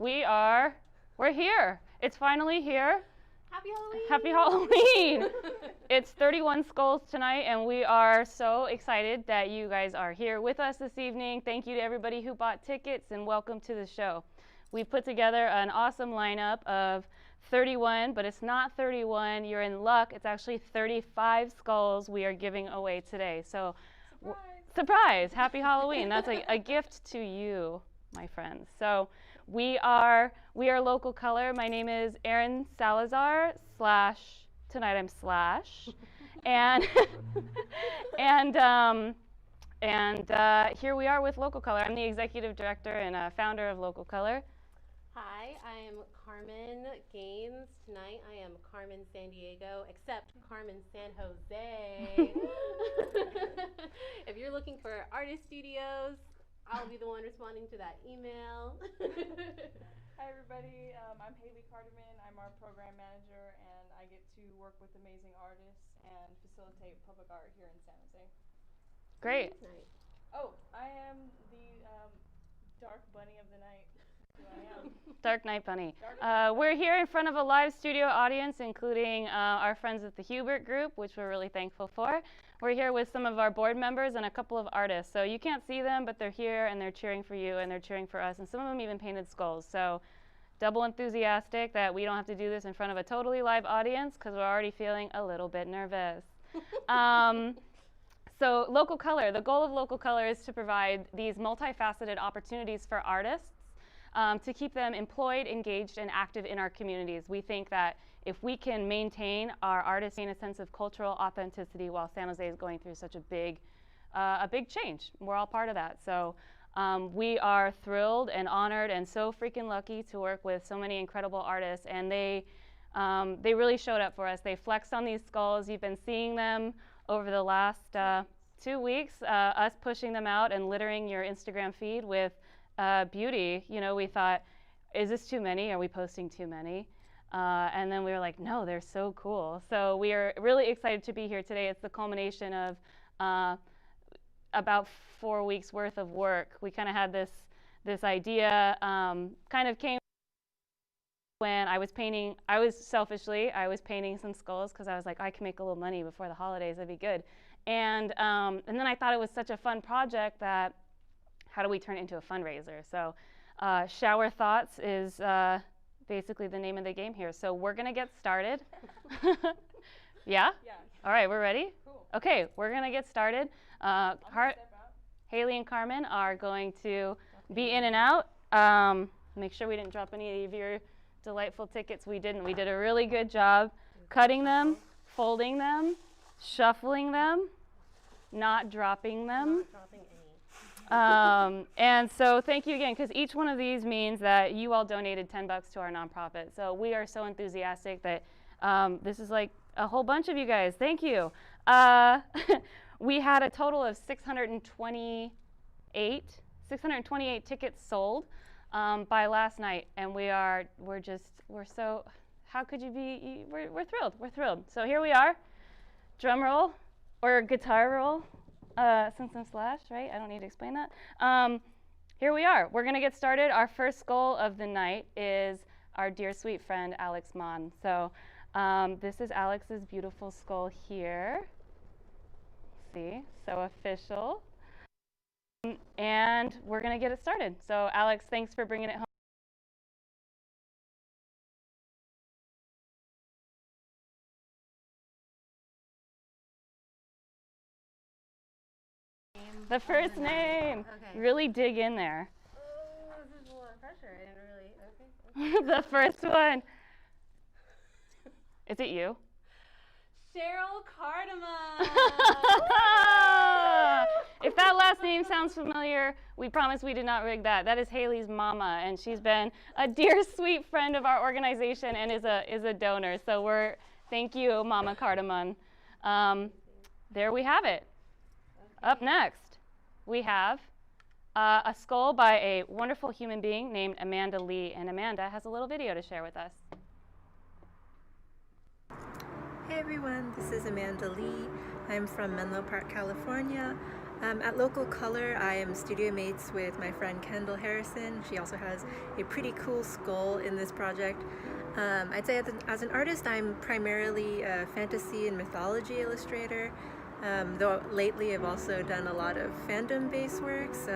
We're here. It's finally here. Happy Halloween! Happy Halloween! It's 31 Skulls tonight, and we are so excited that you guys are here with us this evening. Thank you to everybody who bought tickets, and welcome to the show. We've put together an awesome lineup of 31, but it's not 31. You're in luck. It's actually 35 skulls we are giving away today. So, surprise! Happy Halloween. That's a gift to you, my friends. So, we are Local Color. My name is Erin Salazar / tonight I'm / and here we are with Local Color. I'm the executive director and founder of Local Color. Hi, I am Carmen Gaines. Tonight I am Carmen San Diego, except Carmen San Jose. If you're looking for artist studios, I'll be the one responding to that email. Hi everybody, I'm Haley Carterman. I'm our program manager, and I get to work with amazing artists and facilitate public art here in San Jose. Great. Oh, I am the dark bunny of the night. Who I am. Dark Night Bunny. We're here in front of a live studio audience, including our friends at the Hubert Group, which we're really thankful for. We're here with some of our board members and a couple of artists. So you can't see them, but they're here and they're cheering for you and they're cheering for us. And some of them even painted skulls. So double enthusiastic that we don't have to do this in front of a totally live audience because we're already feeling a little bit nervous. So Local Color, the goal of Local Color is to provide these multifaceted opportunities for artists to keep them employed, engaged, and active in our communities. We think that if we can maintain our artists in a sense of cultural authenticity while San Jose is going through such a big change, we're all part of that. So we are thrilled and honored and so freaking lucky to work with so many incredible artists, and they really showed up for us. They flexed on these skulls. You've been seeing them over the last 2 weeks, us pushing them out and littering your Instagram feed with beauty. You know, we thought, is this too many? Are we posting too many? And then we were like, no, they're so cool. So we are really excited to be here today. It's the culmination of about 4 weeks worth of work. We kind of had this idea, kind of came when I was painting. I was painting some skulls because I was like, I can make a little money before the holidays. That'd be good. And then I thought it was such a fun project that how do we turn it into a fundraiser? So Shower Thoughts is basically the name of the game here. So we're going to get started. Yeah? Yeah. All right, we're ready? Cool. Okay, we're going to get started. Haley and Carmen are going to be in and out. Make sure we didn't drop any of your delightful tickets. We didn't. We did a really good job cutting them, folding them, shuffling them, not dropping them. Not dropping any. And so thank you again, because each one of these means that you all donated $10 to our nonprofit. So we are so enthusiastic that this is like a whole bunch of you guys. Thank you. We had a total of 628 tickets sold by last night, and we're so, how could you be, we're thrilled. We're thrilled. So here we are. Drum roll or guitar roll. Since I'm Slash, right? I don't need to explain that. Here we are. We're going to get started. Our first skull of the night is our dear sweet friend, Alex Mon. So this is Alex's beautiful skull here. See? So official. And we're going to get it started. So Alex, thanks for bringing it home. The first name. Okay. Really dig in there. Oh, this is a lot of pressure. I didn't really. Okay. The first one. Is it you? Cheryl Cardamom. If that last name sounds familiar, we promise we did not rig that. That is Haley's mama, and she's been a dear, sweet friend of our organization and is a donor. So thank you, Mama Cardamom. There we have it. Okay. Up next, we have a skull by a wonderful human being named Amanda Lee, and Amanda has a little video to share with us. Hey everyone, this is Amanda Lee. I'm from Menlo Park, California. At Local Color, I am studio mates with my friend Kendall Harrison. She also has a pretty cool skull in this project. I'd say as an artist, I'm primarily a fantasy and mythology illustrator, though lately I've also done a lot of fandom-based works,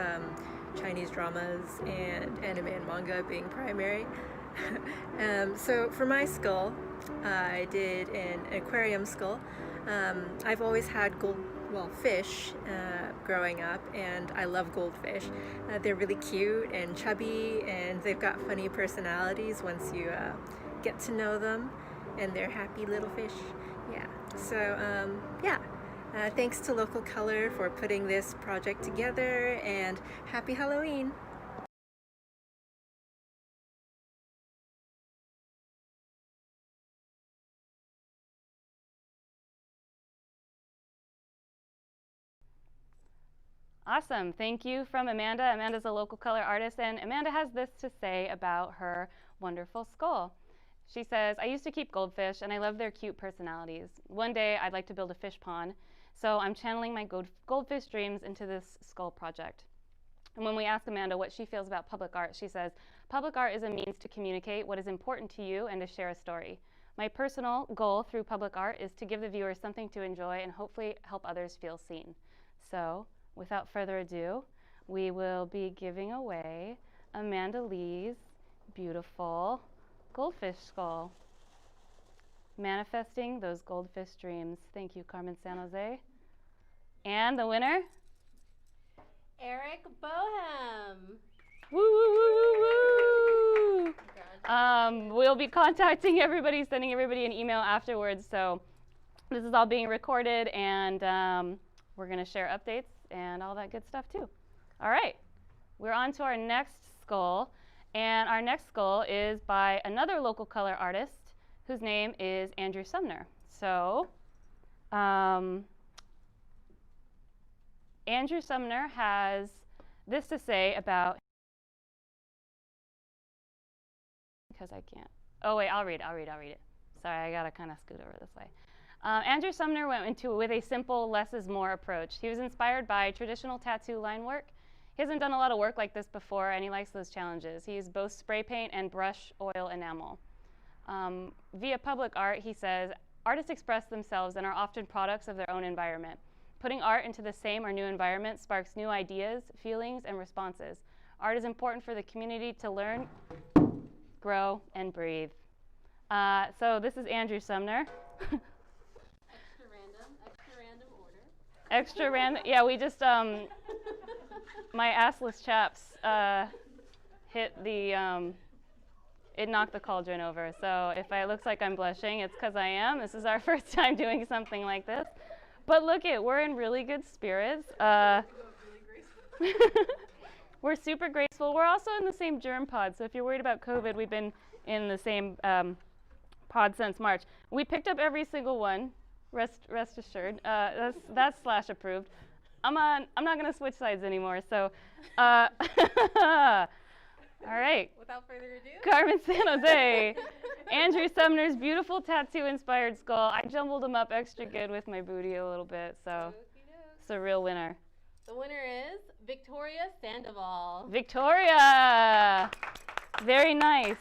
Chinese dramas and anime and manga being primary. So for my skull, I did an aquarium skull. I've always had fish growing up, and I love goldfish. They're really cute and chubby, and they've got funny personalities once you get to know them, and they're happy little fish. Yeah. So thanks to Local Color for putting this project together, and happy Halloween! Awesome. Thank you from Amanda. Amanda's a Local Color artist, and Amanda has this to say about her wonderful skull. She says, I used to keep goldfish, and I love their cute personalities. One day, I'd like to build a fish pond, so I'm channeling my goldfish dreams into this skull project. And when we ask Amanda what she feels about public art, she says, public art is a means to communicate what is important to you and to share a story. My personal goal through public art is to give the viewers something to enjoy and hopefully help others feel seen. So, without further ado, we will be giving away Amanda Lee's beautiful goldfish skull. Manifesting those goldfish dreams. Thank you, Carmen San Jose. And the winner? Eric Bohem. Woo, woo, woo, woo, woo! We'll be contacting everybody, sending everybody an email afterwards. So this is all being recorded, and we're going to share updates and all that good stuff too. All right, we're on to our next skull, and our next skull is by another Local Color artist whose name is Andrew Sumner. So Andrew Sumner has this to say about, because I can't, oh wait, I'll read it. Sorry, I gotta kind of scoot over this way. Andrew Sumner went into with a simple less is more approach. He was inspired by traditional tattoo line work. He hasn't done a lot of work like this before, and he likes those challenges. He used both spray paint and brush oil enamel. Via public art, he says, artists express themselves and are often products of their own environment. Putting art into the same or new environment sparks new ideas, feelings, and responses. Art is important for the community to learn, grow, and breathe. So this is Andrew Sumner. Extra random, yeah, we just, my assless chaps hit the, it knocked the cauldron over. So if it looks like I'm blushing, it's because I am. This is our first time doing something like this. But look we're in really good spirits. We're super graceful. We're also in the same germ pod. So if you're worried about COVID, we've been in the same pod since March. We picked up every single one. Rest assured. That's Slash approved. I'm not going to switch sides anymore. So, all right. Without further ado, Carmen San Jose. Andrew Sumner's beautiful tattoo-inspired skull. I jumbled them up extra good with my booty a little bit, so it's a real winner. the winner is Victoria Sandoval. Victoria! Very nice.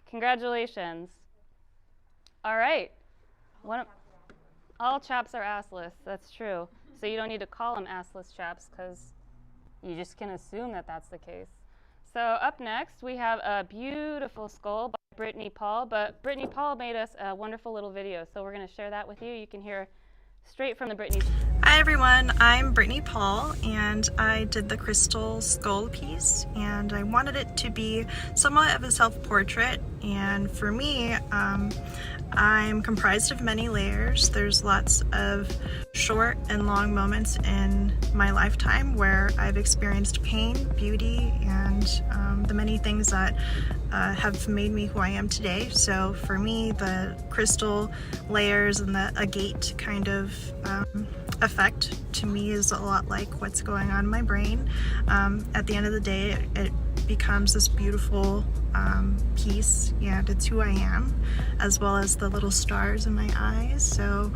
Congratulations. All right. All chaps are assless. That's true. So you don't need to call them assless chaps because you just can assume that that's the case. So up next, we have a beautiful skull by Brittany Paul. But Brittany Paul made us a wonderful little video, so we're going to share that with you. You can hear straight from the Brittany. Hi everyone, I'm Brittany Paul, and I did the crystal skull piece, and I wanted it to be somewhat of a self-portrait. And for me, I'm comprised of many layers. There's lots of short and long moments in my lifetime where I've experienced pain, beauty, and the many things that have made me who I am today. So for me, the crystal layers and the agate kind of effect to me is a lot like what's going on in my brain. At the end of the day, it becomes this beautiful piece, and it's who I am, as well as the little stars in my eyes. So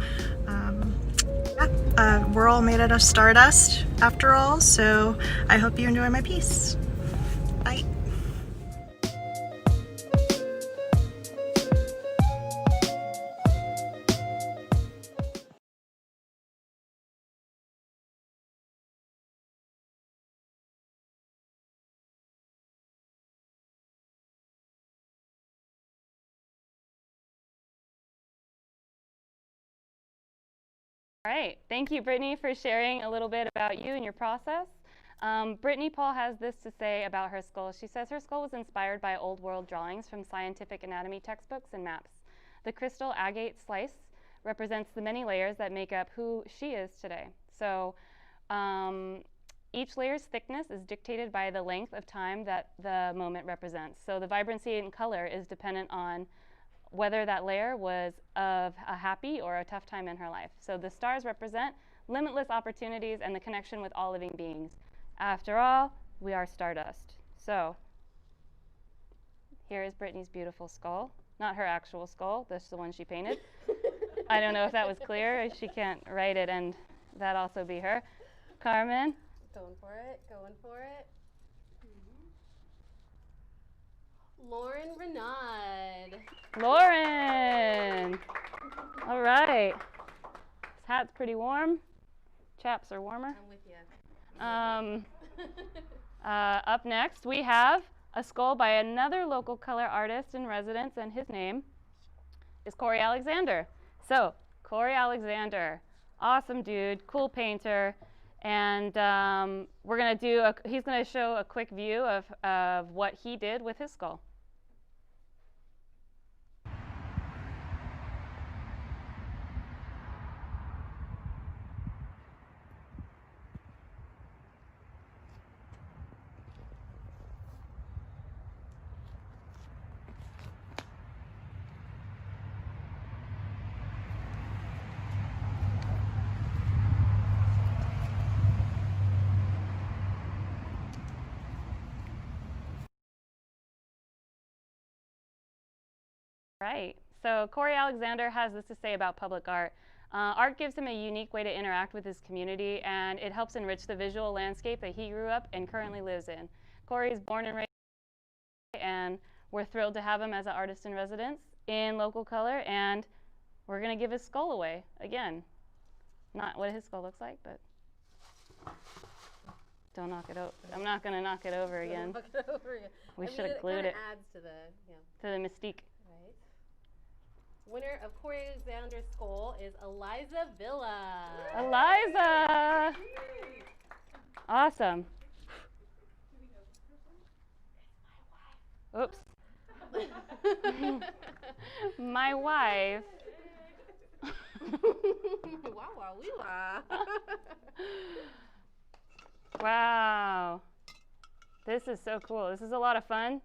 We're all made out of stardust after all, so I hope you enjoy my piece. Bye. All right, thank you, Brittany, for sharing a little bit about you and your process. Brittany Paul has this to say about her skull. She says her skull was inspired by old world drawings from scientific anatomy textbooks and maps. The crystal agate slice represents the many layers that make up who she is today. So each layer's thickness is dictated by the length of time that the moment represents. So the vibrancy and color is dependent on whether that layer was of a happy or a tough time in her life. So the stars represent limitless opportunities and the connection with all living beings. After all, we are stardust. So here is Brittany's beautiful skull. Not her actual skull, this is the one she painted. I don't know if that was clear. She can't write it, and that also be her. Carmen? Going for it, going for it. Lauren Renaud. Lauren! All right. This hat's pretty warm. Chaps are warmer. I'm with you. Up next, we have a skull by another local color artist in residence, and his name is Corey Alexander. So, Corey Alexander, awesome dude, cool painter, and we're gonna do. He's gonna show a quick view of what he did with his skull. Right. So Corey Alexander has this to say about public art. Art gives him a unique way to interact with his community, and it helps enrich the visual landscape that he grew up and currently lives in. Corey is born and raised, and we're thrilled to have him as an artist in residence in local color, and we're going to give his skull away again. Not what his skull looks like, but don't knock it over. I'm not going to knock it over again. Knock it over again. We should have glued it adds to the, to the mystique. Right. Winner of Corey Alexander's skull is Eliza Villa. Eliza! Awesome. Oops. My wife. Wow, wow, wee wah. Wow. This is so cool. This is a lot of fun.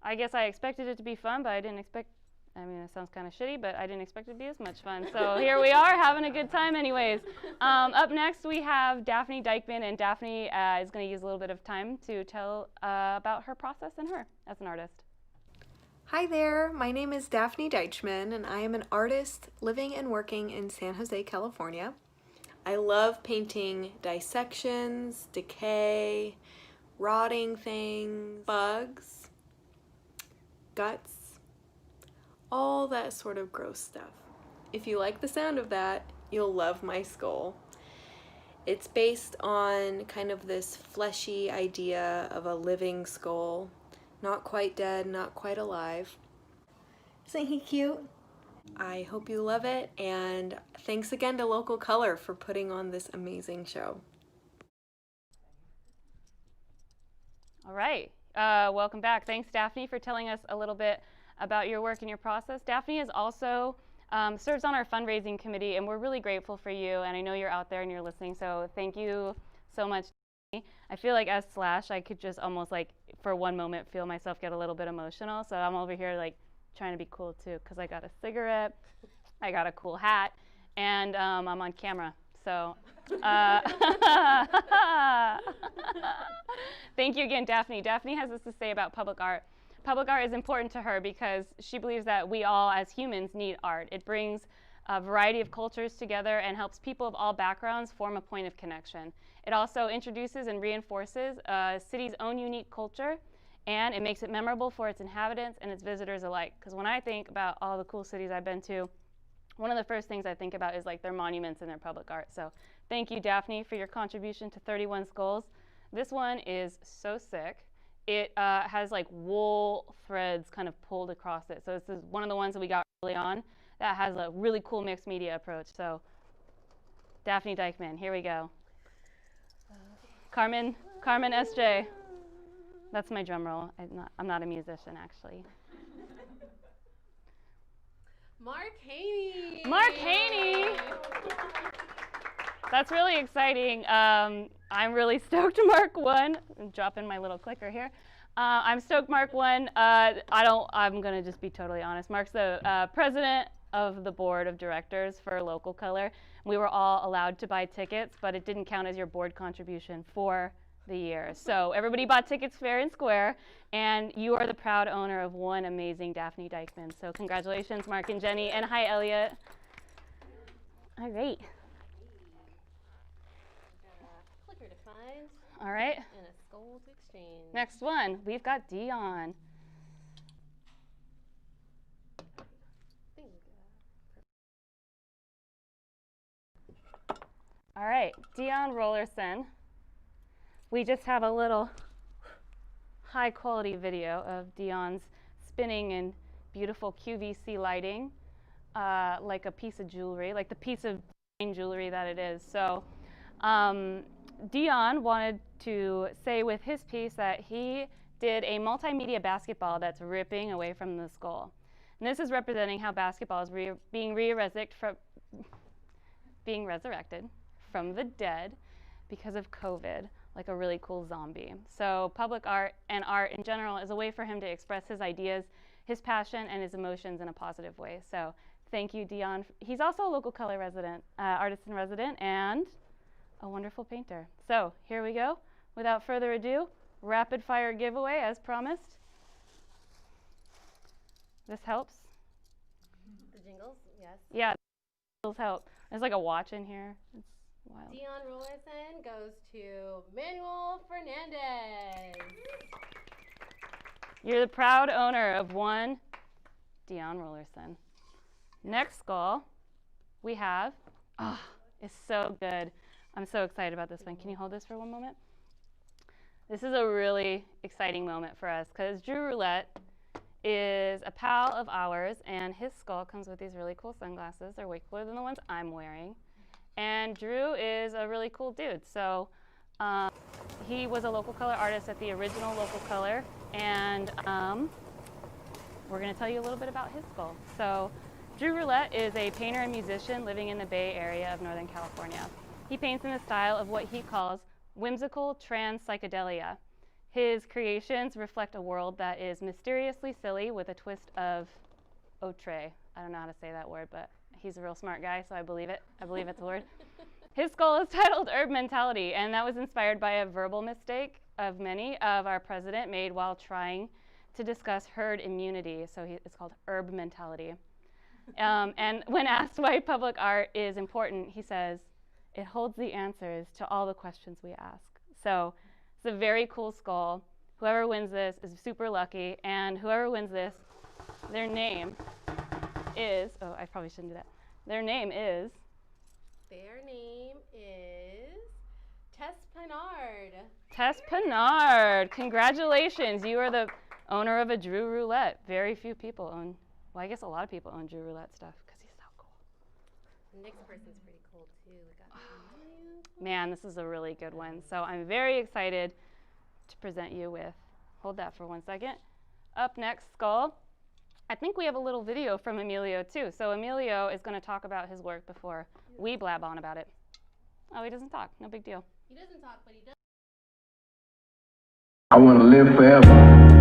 I guess I expected it to be fun, but I didn't expect, I mean, it sounds kind of shitty, but I didn't expect it to be as much fun. So here we are, having a good time anyways. Up next, we have Daphne Dykeman, and Daphne is going to use a little bit of time to tell about her process and her as an artist. Hi there, my name is Daphne Deichman, and I am an artist living and working in San Jose, California. I love painting dissections, decay, rotting things, bugs, guts, all that sort of gross stuff. If you like the sound of that, you'll love my skull. It's based on kind of this fleshy idea of a living skull. Not quite dead, not quite alive. Isn't he cute? I hope you love it, and thanks again to Local Color for putting on this amazing show. All right, welcome back. Thanks, Daphne, for telling us a little bit about your work and your process. Daphne is also serves on our fundraising committee, and we're really grateful for you, and I know you're out there and you're listening, so thank you so much. I feel like as Slash, I could just almost like for one moment feel myself get a little bit emotional. So I'm over here like trying to be cool too, because I got a cigarette, I got a cool hat, and I'm on camera. So thank you again, Daphne. Daphne has this to say about public art. Public art is important to her because she believes that we all as humans need art. It brings a variety of cultures together and helps people of all backgrounds form a point of connection. It also introduces and reinforces a city's own unique culture, and it makes it memorable for its inhabitants and its visitors alike. Because when I think about all the cool cities I've been to, one of the first things I think about is like their monuments and their public art. So thank you, Daphne, for your contribution to 31 Skulls. This one is so sick. It has like wool threads kind of pulled across it. So this is one of the ones that we got early on that has a really cool mixed media approach. So Daphne Dykman, here we go. Carmen SJ. That's my drum roll. I'm not a musician, actually. Mark Haney. Mark Haney. That's really exciting. I'm really stoked Mark won. I'm dropping my little clicker here. I'm stoked Mark won. I'm gonna just be totally honest. Mark's the president of the board of directors for Local Color. We were all allowed to buy tickets, but it didn't count as your board contribution for the year. So everybody bought tickets fair and square, and you are the proud owner of one amazing Daphne Dykman. So congratulations, Mark and Jenny, and hi, Elliot. All right. Clicker to find. All right. And a skull to exchange. Next one, we've got Dion. All right, Dion Rollerson. We just have a little high quality video of Dion's spinning in beautiful QVC lighting, like a piece of jewelry, like the piece of jewelry that it is. So Dion wanted to say with his piece that he did a multimedia basketball that's ripping away from the skull. And this is representing how basketball is being resurrected from the dead because of COVID, like a really cool zombie. So public art and art in general is a way for him to express his ideas, his passion, and his emotions in a positive way. So thank you, Dion. He's also a Local Color resident, artist in resident, and a wonderful painter. So here we go. Without further ado, rapid fire giveaway as promised. This helps? The jingles, yes. Yeah, jingles help. There's like a watch in here. It's wild. Dion Rollerson goes to Manuel Fernandez. You're the proud owner of one Dion Rollerson. Next skull we have, it's so good. I'm so excited about this one. Can you hold this for one moment? This is a really exciting moment for us because Drew Roulette is a pal of ours, and his skull comes with these really cool sunglasses. They're way cooler than the ones I'm wearing. And Drew is a really cool dude. So he was a Local Color artist at the original Local Color, and we're going to tell you a little bit about his skull. So Drew Roulette is a painter and musician living in the Bay Area of Northern California. He paints in the style of what he calls whimsical trans psychedelia. His creations reflect a world that is mysteriously silly with a twist of outre. I don't know how to say that word, but he's a real smart guy, so I believe it. I believe it's a word. His skull is titled Herb Mentality, and that was inspired by a verbal mistake of many of our president made while trying to discuss herd immunity. So it's called Herb Mentality. And when asked why public art is important, he says, it holds the answers to all the questions we ask. So it's a very cool skull. Whoever wins this is super lucky, and whoever wins this, their name is, oh, I probably shouldn't do that. Their name is Tess Pinard. Tess Pinard. Congratulations. You are the owner of a Drew Roulette. Very few people own, well, I guess a lot of people own Drew Roulette stuff because he's so cool. The next person's pretty cool too. We got Man, this is a really good one. So I'm very excited to present you with, hold that for 1 second. Up next, skull. I think we have a little video from Emilio too. So Emilio is going to talk about his work before we blab on about it. Oh, he doesn't talk. No big deal. He doesn't talk, but he does. I want to live forever.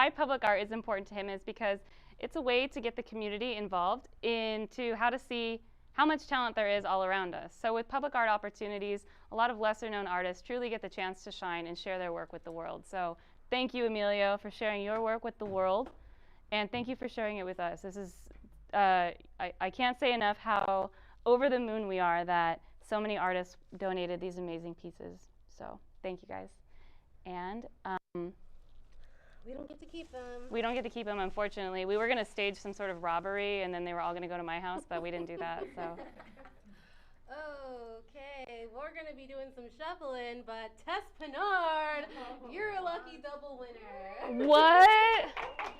why public art is important to him is because it's a way to get the community involved into how to see how much talent there is all around us. So with public art opportunities, a lot of lesser known artists truly get the chance to shine and share their work with the world. So thank you, Emilio, for sharing your work with the world. And thank you for sharing it with us. This is, I can't say enough how over the moon we are that so many artists donated these amazing pieces. So thank you guys. And we don't get to keep them. We don't get to keep them, unfortunately. We were going to stage some sort of robbery, and then they were all going to go to my house, but we didn't do that. So. Okay, we're going to be doing some shuffling, but Tess Pinard, you're a lucky double winner. What? You're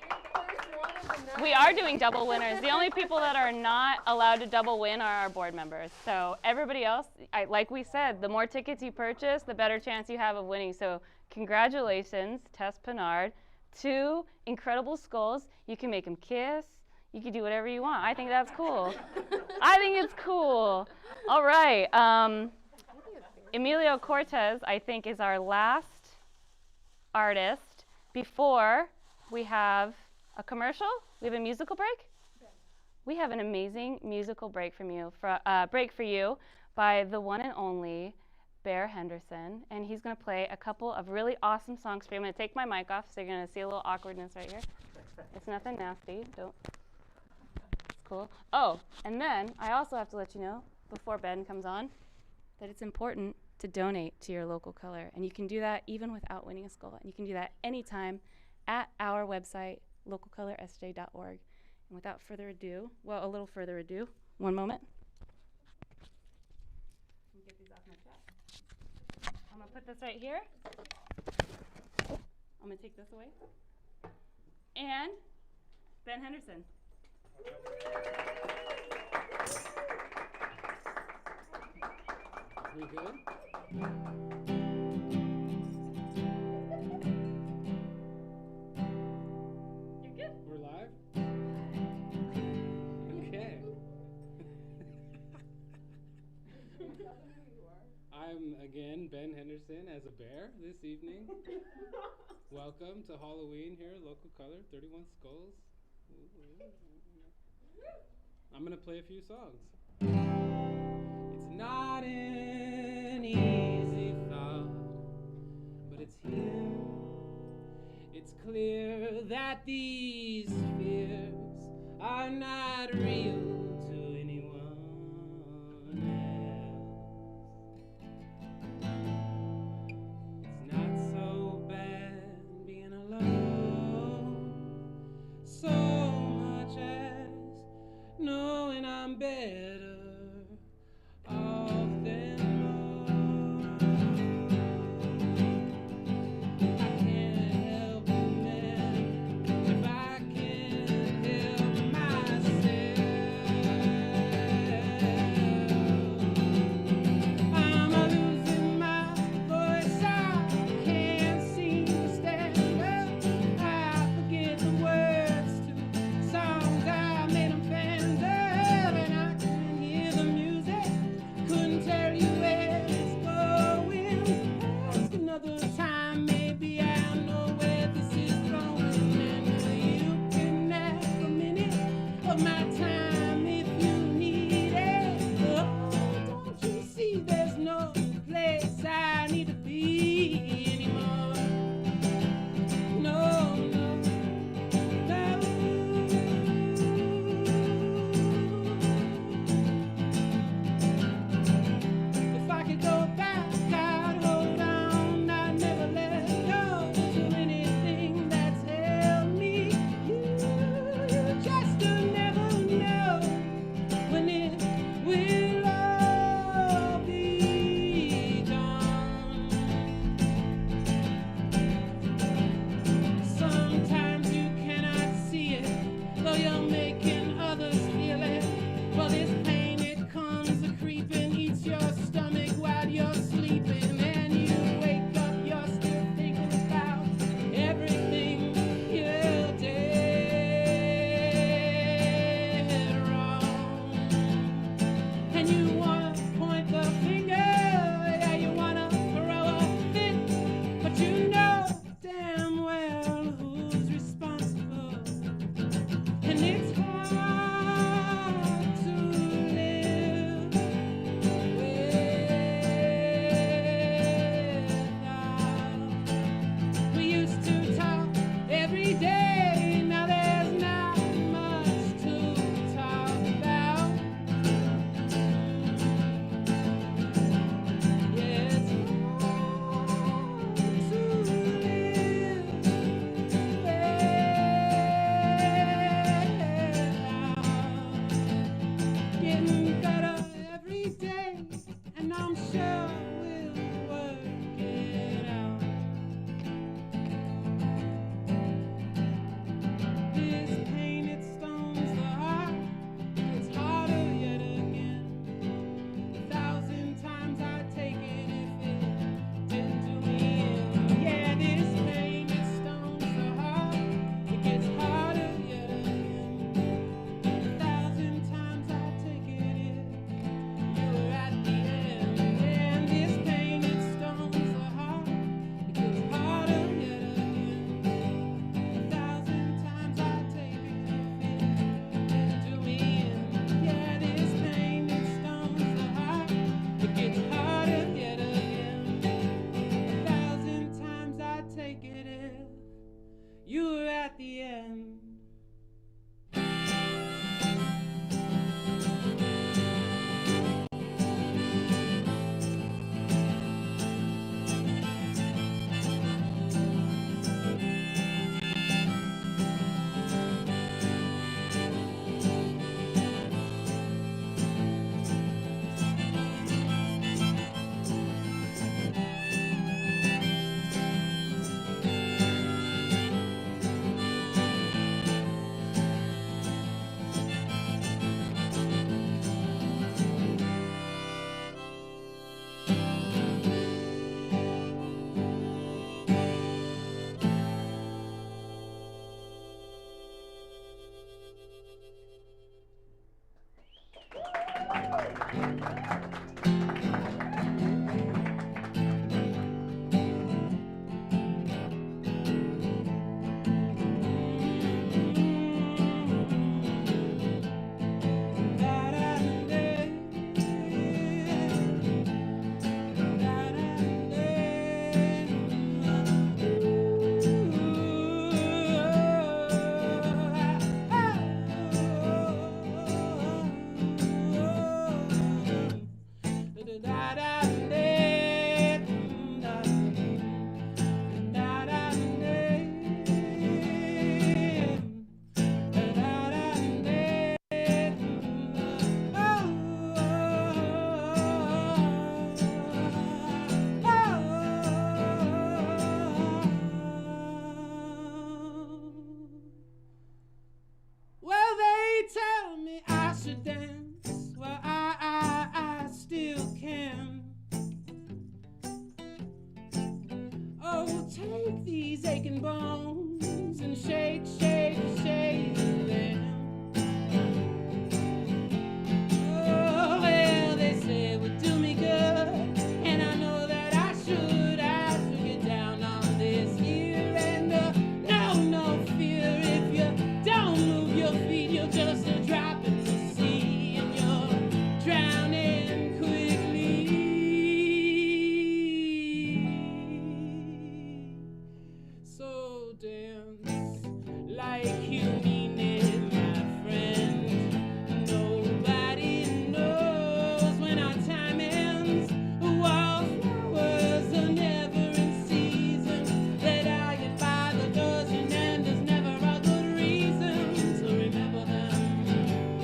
the first one of the night. We are doing double winners. The only people that are not allowed to double win are our board members. So everybody else, like we said, the more tickets you purchase, the better chance you have of winning. So congratulations, Tess Pinard. 2 incredible skulls. You can make them kiss. You can do whatever you want. I think that's cool. I think it's cool. All right. Emilio Cortez, I think, is our last artist before we have a commercial. We have a musical break. We have an amazing musical break for you by the one and only Bear Henderson, and he's going to play a couple of really awesome songs for you. I'm going to take my mic off, so you're going to see a little awkwardness right here. It's nothing nasty. Don't. It's cool. Oh, and then I also have to let you know, before Ben comes on, that it's important to donate to your local color, and you can do that even without winning a skull, and you can do that anytime at our website, localcolorsj.org. And without further ado, well, a little further ado, one moment. Get these off my chest. I'm going to put this right here. I'm going to take this away. And Ben Henderson. We good? You're good. We're live? Okay. I'm again Ben Henderson as a bear this evening. Welcome to Halloween here, local color, 31 Skulls. I'm gonna play a few songs. It's not an easy thought, but it's here. It's clear that these fears are not real to anyone else. It's not so bad being alone, so much as knowing I'm better off than most. I can't help it if I can't help myself. I'm losing my voice, I can't seem to stand up. I forget the words to songs I made them fans of, and I can hear the music, couldn't tell you where it's going. Ask another time, maybe I'll know where this is going. And you can have a minute of my time if you need it. Oh, don't you see there's no place I need to be anymore? No, no, no. If I could go back, I'd hold on, I'd never let go to anything that's held me. You just never know when it will all be Well, they tell me I should dance. Well, I still can. Oh, take these aching bones and shake, shake, shake them. Oh, well, they say it would do me good, and I know that I should get down on this here. And no fear, if you don't move your feet, you'll just drop in the sea, and you're drowning quickly. So dance like you mean it, my friend. Nobody knows when our time ends. Wildflowers are never in season. They die by the dozen, and there's never a good reason to remember them. No,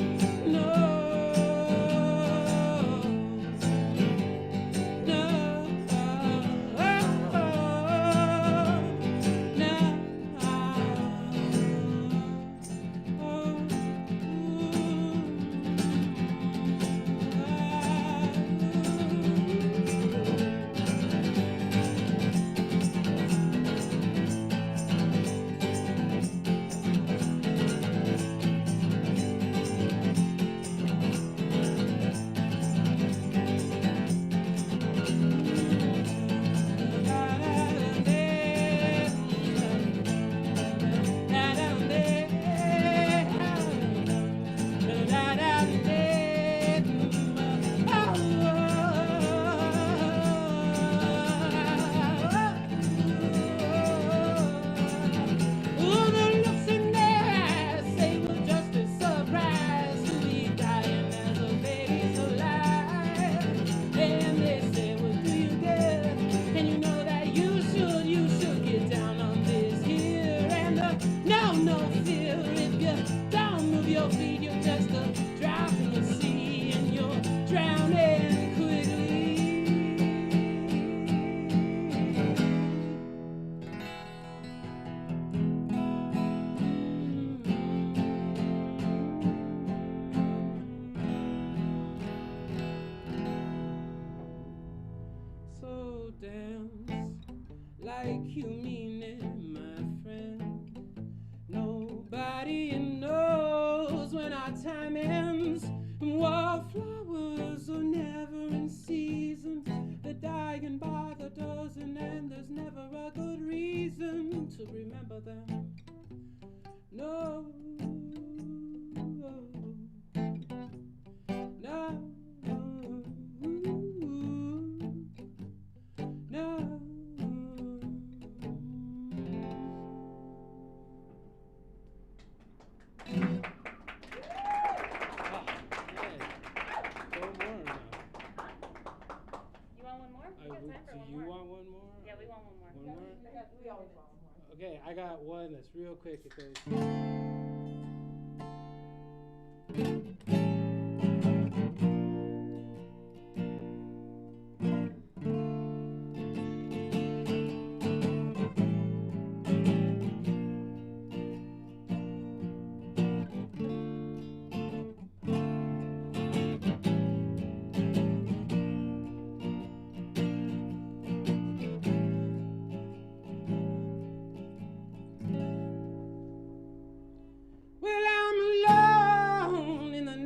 dance like you mean it, my friend. Nobody knows when our time ends. Wallflowers are never in season. They're dying by the dozen, and there's never a good reason to remember them. No, no. No. Okay, I got one that's real quick. It goes. Well, I'm alone in the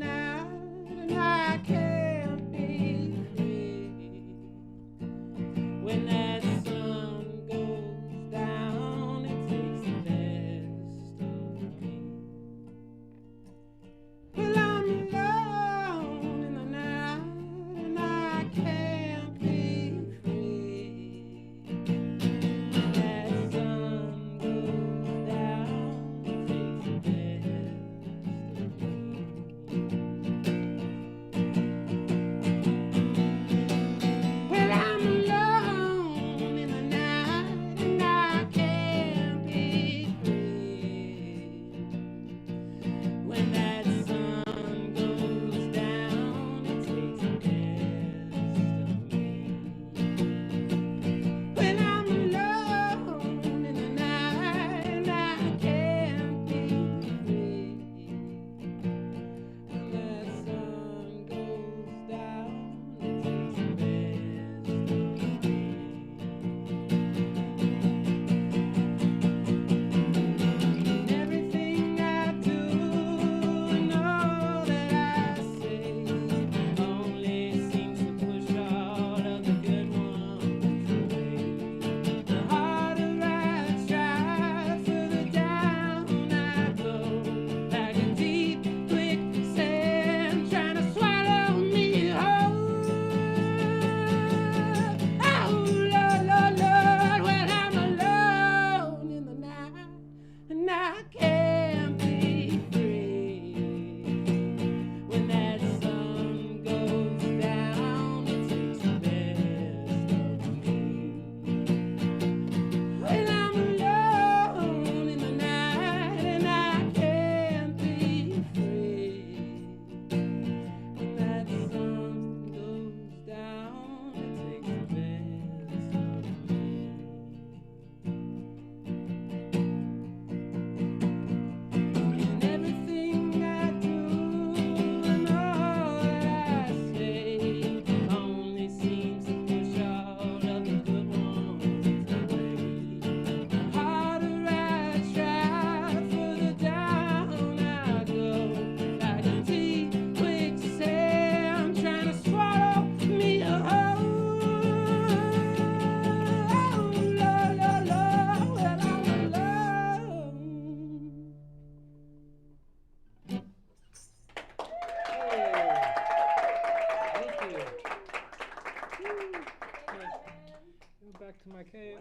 back to my cave.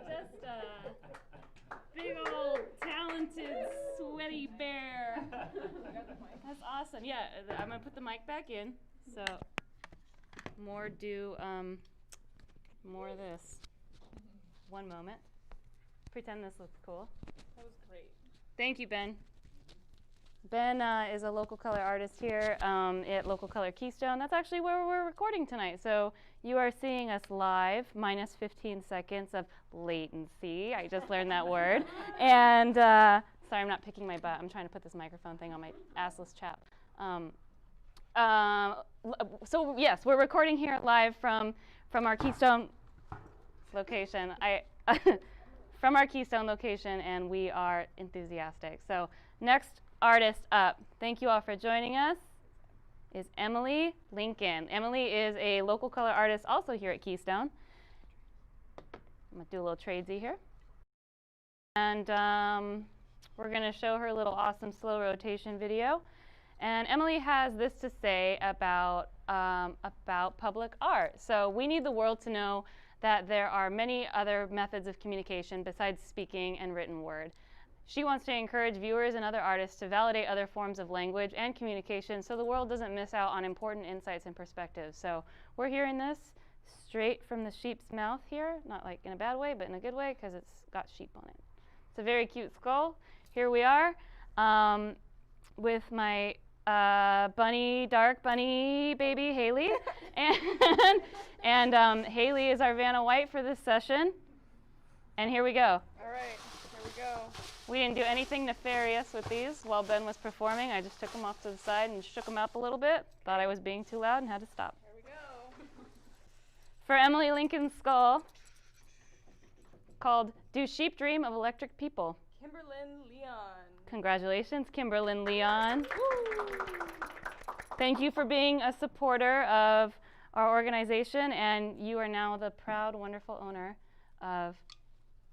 Just a big old talented sweaty bear. That's awesome. Yeah, I'm gonna put the mic back in. So more of this. One moment. Pretend this looks cool. That was great. Thank you, Ben. Ben is a local color artist here at Local Color Keystone. That's actually where we're recording tonight. So you are seeing us live, minus 15 seconds of latency. I just learned that word. And sorry, I'm not picking my butt. I'm trying to put this microphone thing on my assless chap. So yes, we're recording here live from our Keystone location. From our Keystone location, and we are enthusiastic. So next artist up, thank you all for joining us, is Emily Lincoln. Emily is a local color artist also here at Keystone. I'm gonna do a little tradesy here. And we're gonna show her a little awesome slow rotation video. And Emily has this to say about public art. So we need the world to know that there are many other methods of communication besides speaking and written word. She wants to encourage viewers and other artists to validate other forms of language and communication so the world doesn't miss out on important insights and perspectives. So we're hearing this straight from the sheep's mouth here, not like in a bad way, but in a good way because it's got sheep on it. It's a very cute skull. Here we are with my dark bunny baby, Haley. and Haley is our Vanna White for this session. And here we go. All right, here we go. We didn't do anything nefarious with these while Ben was performing. I just took them off to the side and shook them up a little bit. Thought I was being too loud and had to stop. Here we go. For Emily Lincoln's skull, called Do Sheep Dream of Electric People? Kimberlyn Leon. Congratulations, Kimberlyn Leon. Thank you for being a supporter of our organization, and you are now the proud, wonderful owner of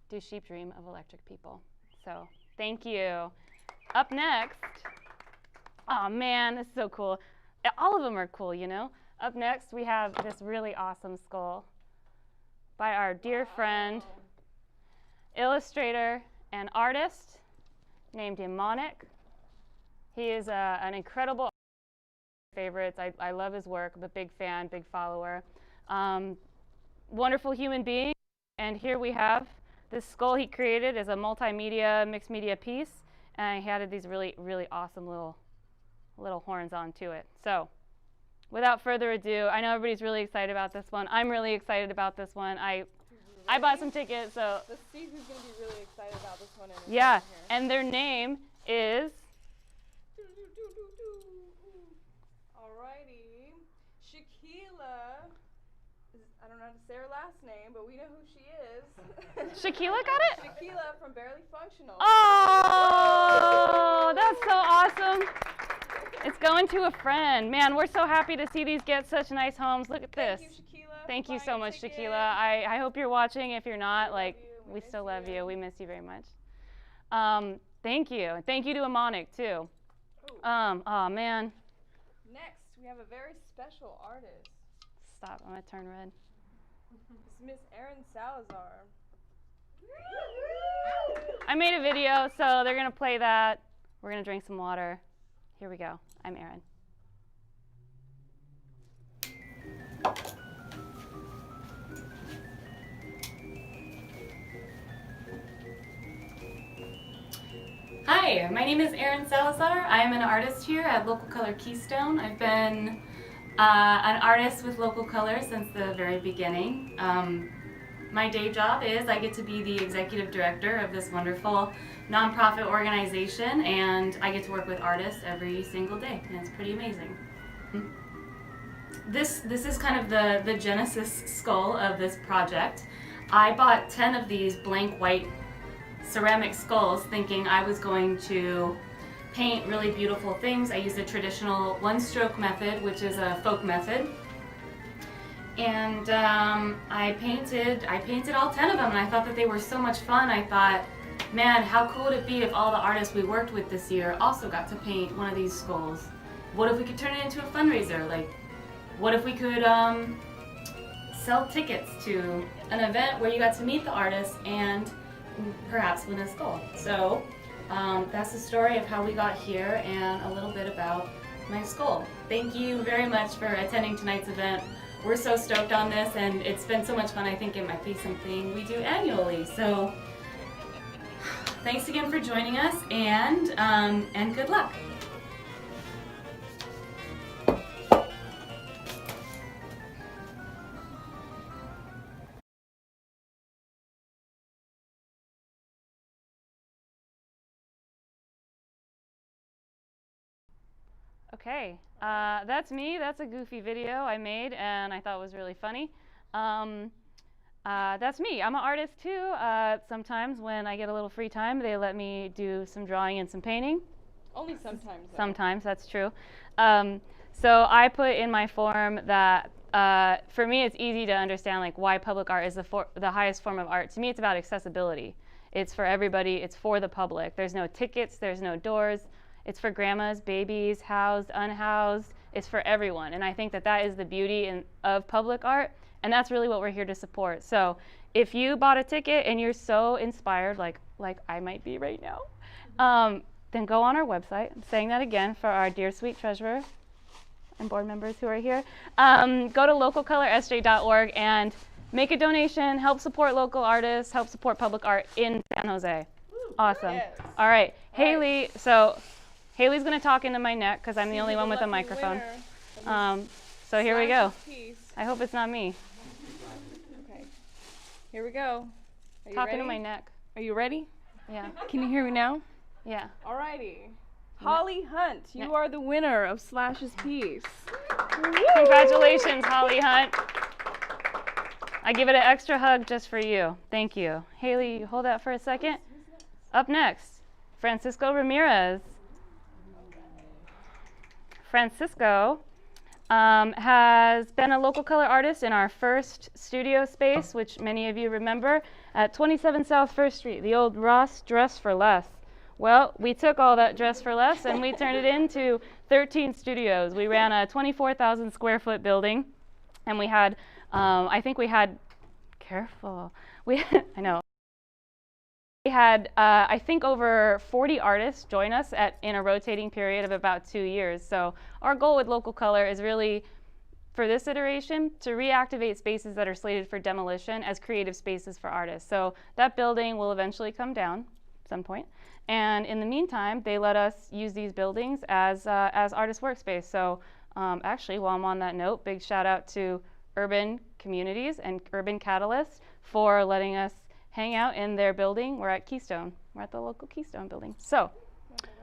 Do Sheep Dream of Electric People. So thank you. Up next, oh man, this is so cool. All of them are cool, you know. Up next, we have this really awesome skull by our dear friend, illustrator, and artist named Imonic. He is an incredible favorites. I love his work. I'm a big fan, big follower. Wonderful human being. And here we have this skull he created as a multimedia, mixed media piece. And he added these really, really awesome little horns onto it. So without further ado, I know everybody's really excited about this one. I'm really excited about this one. I bought some tickets, so. The Steve is going to be really excited about this one. Yeah, and their name is. Alrighty. Shaquila. I don't know how to say her last name, but we know who she is. Shaquila got it? Shaquila from Barely Functional. Oh, that's so awesome. It's going to a friend. Man, we're so happy to see these get such nice homes. Look at this. Thank you, Shaquila. Thank you so much, ticket. Shaquila. I hope you're watching. If you're not, we still love you. We miss you very much. Thank you. Thank you to Imonic, too. Oh, man. Next, we have a very special artist. Stop. I'm going to turn red. It's Miss Erin Salazar. I made a video, so they're going to play that. We're going to drink some water. Here we go. I'm Erin. Hi, my name is Erin Salazar. I am an artist here at Local Color Keystone. I've been an artist with Local Color since the very beginning. My day job is I get to be the executive director of this wonderful nonprofit organization, and I get to work with artists every single day, and it's pretty amazing. This is kind of the genesis skull of this project. I bought 10 of these blank white ceramic skulls thinking I was going to paint really beautiful things. I used a traditional one-stroke method, which is a folk method. And I painted all 10 of them, and I thought that they were so much fun. I thought, man, how cool would it be if all the artists we worked with this year also got to paint one of these skulls? What if we could turn it into a fundraiser? Like, what if we could sell tickets to an event where you got to meet the artist and perhaps win a skull. So that's the story of how we got here and a little bit about my skull. Thank you very much for attending tonight's event. We're so stoked on this, and it's been so much fun. I think it might be something we do annually. So thanks again for joining us, and good luck. Okay, that's me. That's a goofy video I made and I thought was really funny. That's me. I'm an artist too. Sometimes when I get a little free time, they let me do some drawing and some painting. Only sometimes, though. Sometimes, that's true. So I put in my form that for me it's easy to understand like why public art is the highest form of art. To me it's about accessibility. It's for everybody. It's for the public. There's no tickets. There's no doors. It's for grandmas, babies, housed, unhoused. It's for everyone. And I think that that is the beauty of public art. And that's really what we're here to support. So if you bought a ticket and you're so inspired, like I might be right now, then go on our website. I'm saying that again for our dear sweet treasurer and board members who are here. Go to localcolorsj.org and make a donation, help support local artists, help support public art in San Jose. Awesome. Yes. All right, Haley, so Haley's gonna talk into my neck because I'm the only one with a microphone. So here we go. I hope it's not me. Okay. Here we go. Are you Talking ready? to my neck. Are you ready? Yeah. Can you hear me now? Yeah. Alrighty. Holly Hunt, you are the winner of Slash's piece. Congratulations, Holly Hunt. I give it an extra hug just for you. Thank you. Haley, you hold that for a second. Up next, Francisco Ramirez. Francisco has been a local color artist in our first studio space, which many of you remember, at 27 South 1st Street, the old Ross Dress for Less. Well, we took all that Dress for Less and we turned it into 13 studios. We ran a 24,000 square foot building, and we had, careful, I know. We had, I think, over 40 artists join us in a rotating period of about 2 years. So our goal with Local Color is really, for this iteration, to reactivate spaces that are slated for demolition as creative spaces for artists. So that building will eventually come down at some point. And in the meantime, they let us use these buildings as artist workspace. So actually, while I'm on that note, big shout out to Urban Communities and Urban Catalyst for letting us hang out in their building. We're at Keystone. We're at the local Keystone building. So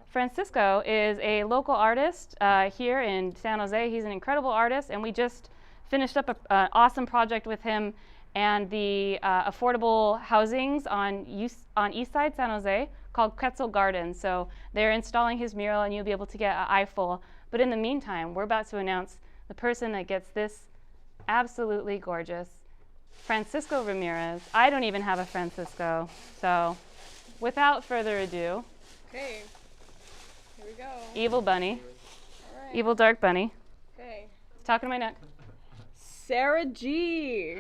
Francisco is a local artist here in San Jose. He's an incredible artist, and we just finished up an awesome project with him and the affordable housings on East Side San Jose called Quetzal Gardens. So they're installing his mural, and you'll be able to get an eyeful. But in the meantime, we're about to announce the person that gets this absolutely gorgeous Francisco Ramirez. I don't even have a Francisco. So without further ado, Okay. Here we go. Evil Bunny, All right. Evil Dark Bunny, Okay. talking to my neck. Sarah G.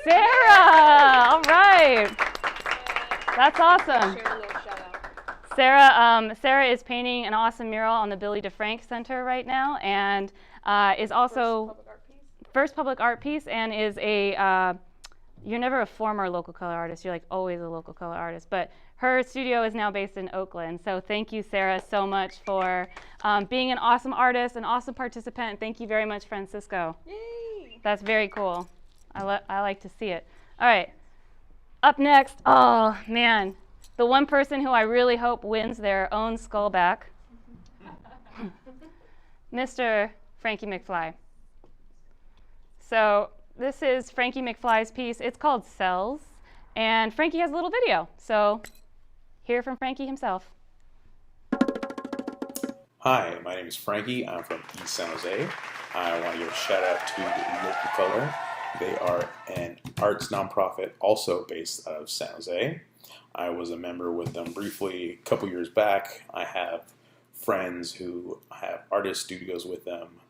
Sarah! All right. That's awesome. Share a little shout out. Sarah is painting an awesome mural on the Billy DeFrank Center right now, and is also first public art piece, and is a you're never a former local color artist. You're like always a local color artist. But her studio is now based in Oakland. So thank you, Sarah, so much for being an awesome artist, an awesome participant. Thank you very much, Francisco. Yay! That's very cool. I like to see it. All right. Up next, oh man, the one person who I really hope wins their own skull back, Mr. Frankie McFly. So this is Frankie McFly's piece. It's called Cells, and Frankie has a little video. So hear from Frankie himself. Hi, my name is Frankie. I'm from East San Jose. I want to give a shout out to Local Color. They are an arts nonprofit also based out of San Jose. I was a member with them briefly a couple years back. I have friends who have artist studios with them,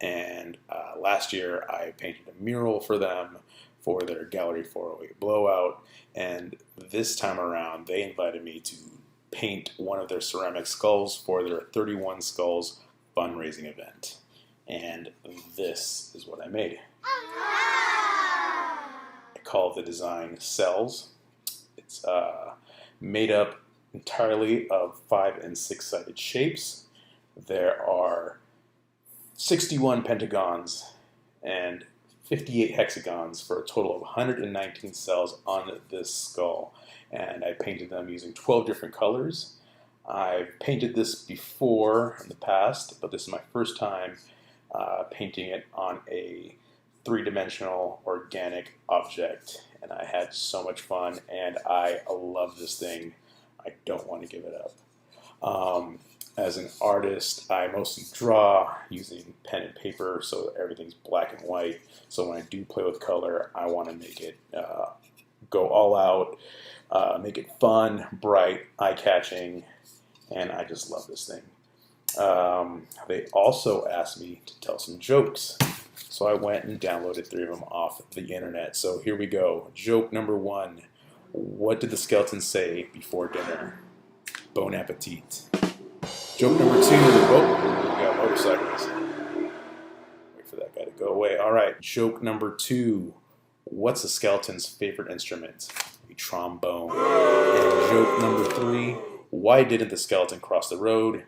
And last year I painted a mural for them for their Gallery 408 blowout, and this time around they invited me to paint one of their ceramic skulls for their 31 Skulls fundraising event. And this is what I made. I call the design Cells. It's made up entirely of 5 and 6 sided shapes. There are 61 pentagons and 58 hexagons for a total of 119 cells on this skull. And I painted them using 12 different colors. I've painted this before in the past, but this is my first time painting it on a 3-dimensional organic object. And I had so much fun, and I love this thing. I don't want to give it up. As an artist, I mostly draw using pen and paper, so everything's black and white. So when I do play with color, I want to make it go all out, make it fun, bright, eye-catching, and I just love this thing. They also asked me to tell some jokes, so I went and downloaded 3 of them off the internet. So here we go. Joke number 1. What did the skeleton say before dinner? Bon appetit. Joke number 2, we got motorcycles. Wait for that guy to go away. All right, joke number 2. What's a skeleton's favorite instrument? A trombone. And joke number 3, why didn't the skeleton cross the road?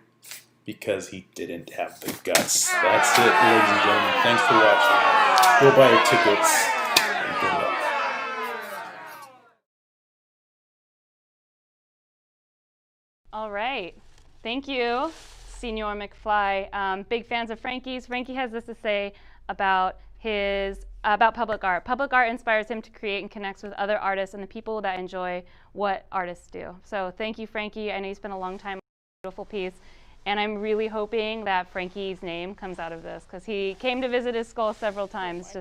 Because he didn't have the guts. That's it, ladies and gentlemen. Thanks for watching. Go buy your tickets. And good luck. All right. Thank you, Senor McFly. Big fans of Frankie's. Frankie has this to say about public art. Public art inspires him to create and connects with other artists and the people that enjoy what artists do. So thank you, Frankie. I know you spent a long time on a beautiful piece, and I'm really hoping that Frankie's name comes out of this, because he came to visit his skull several times.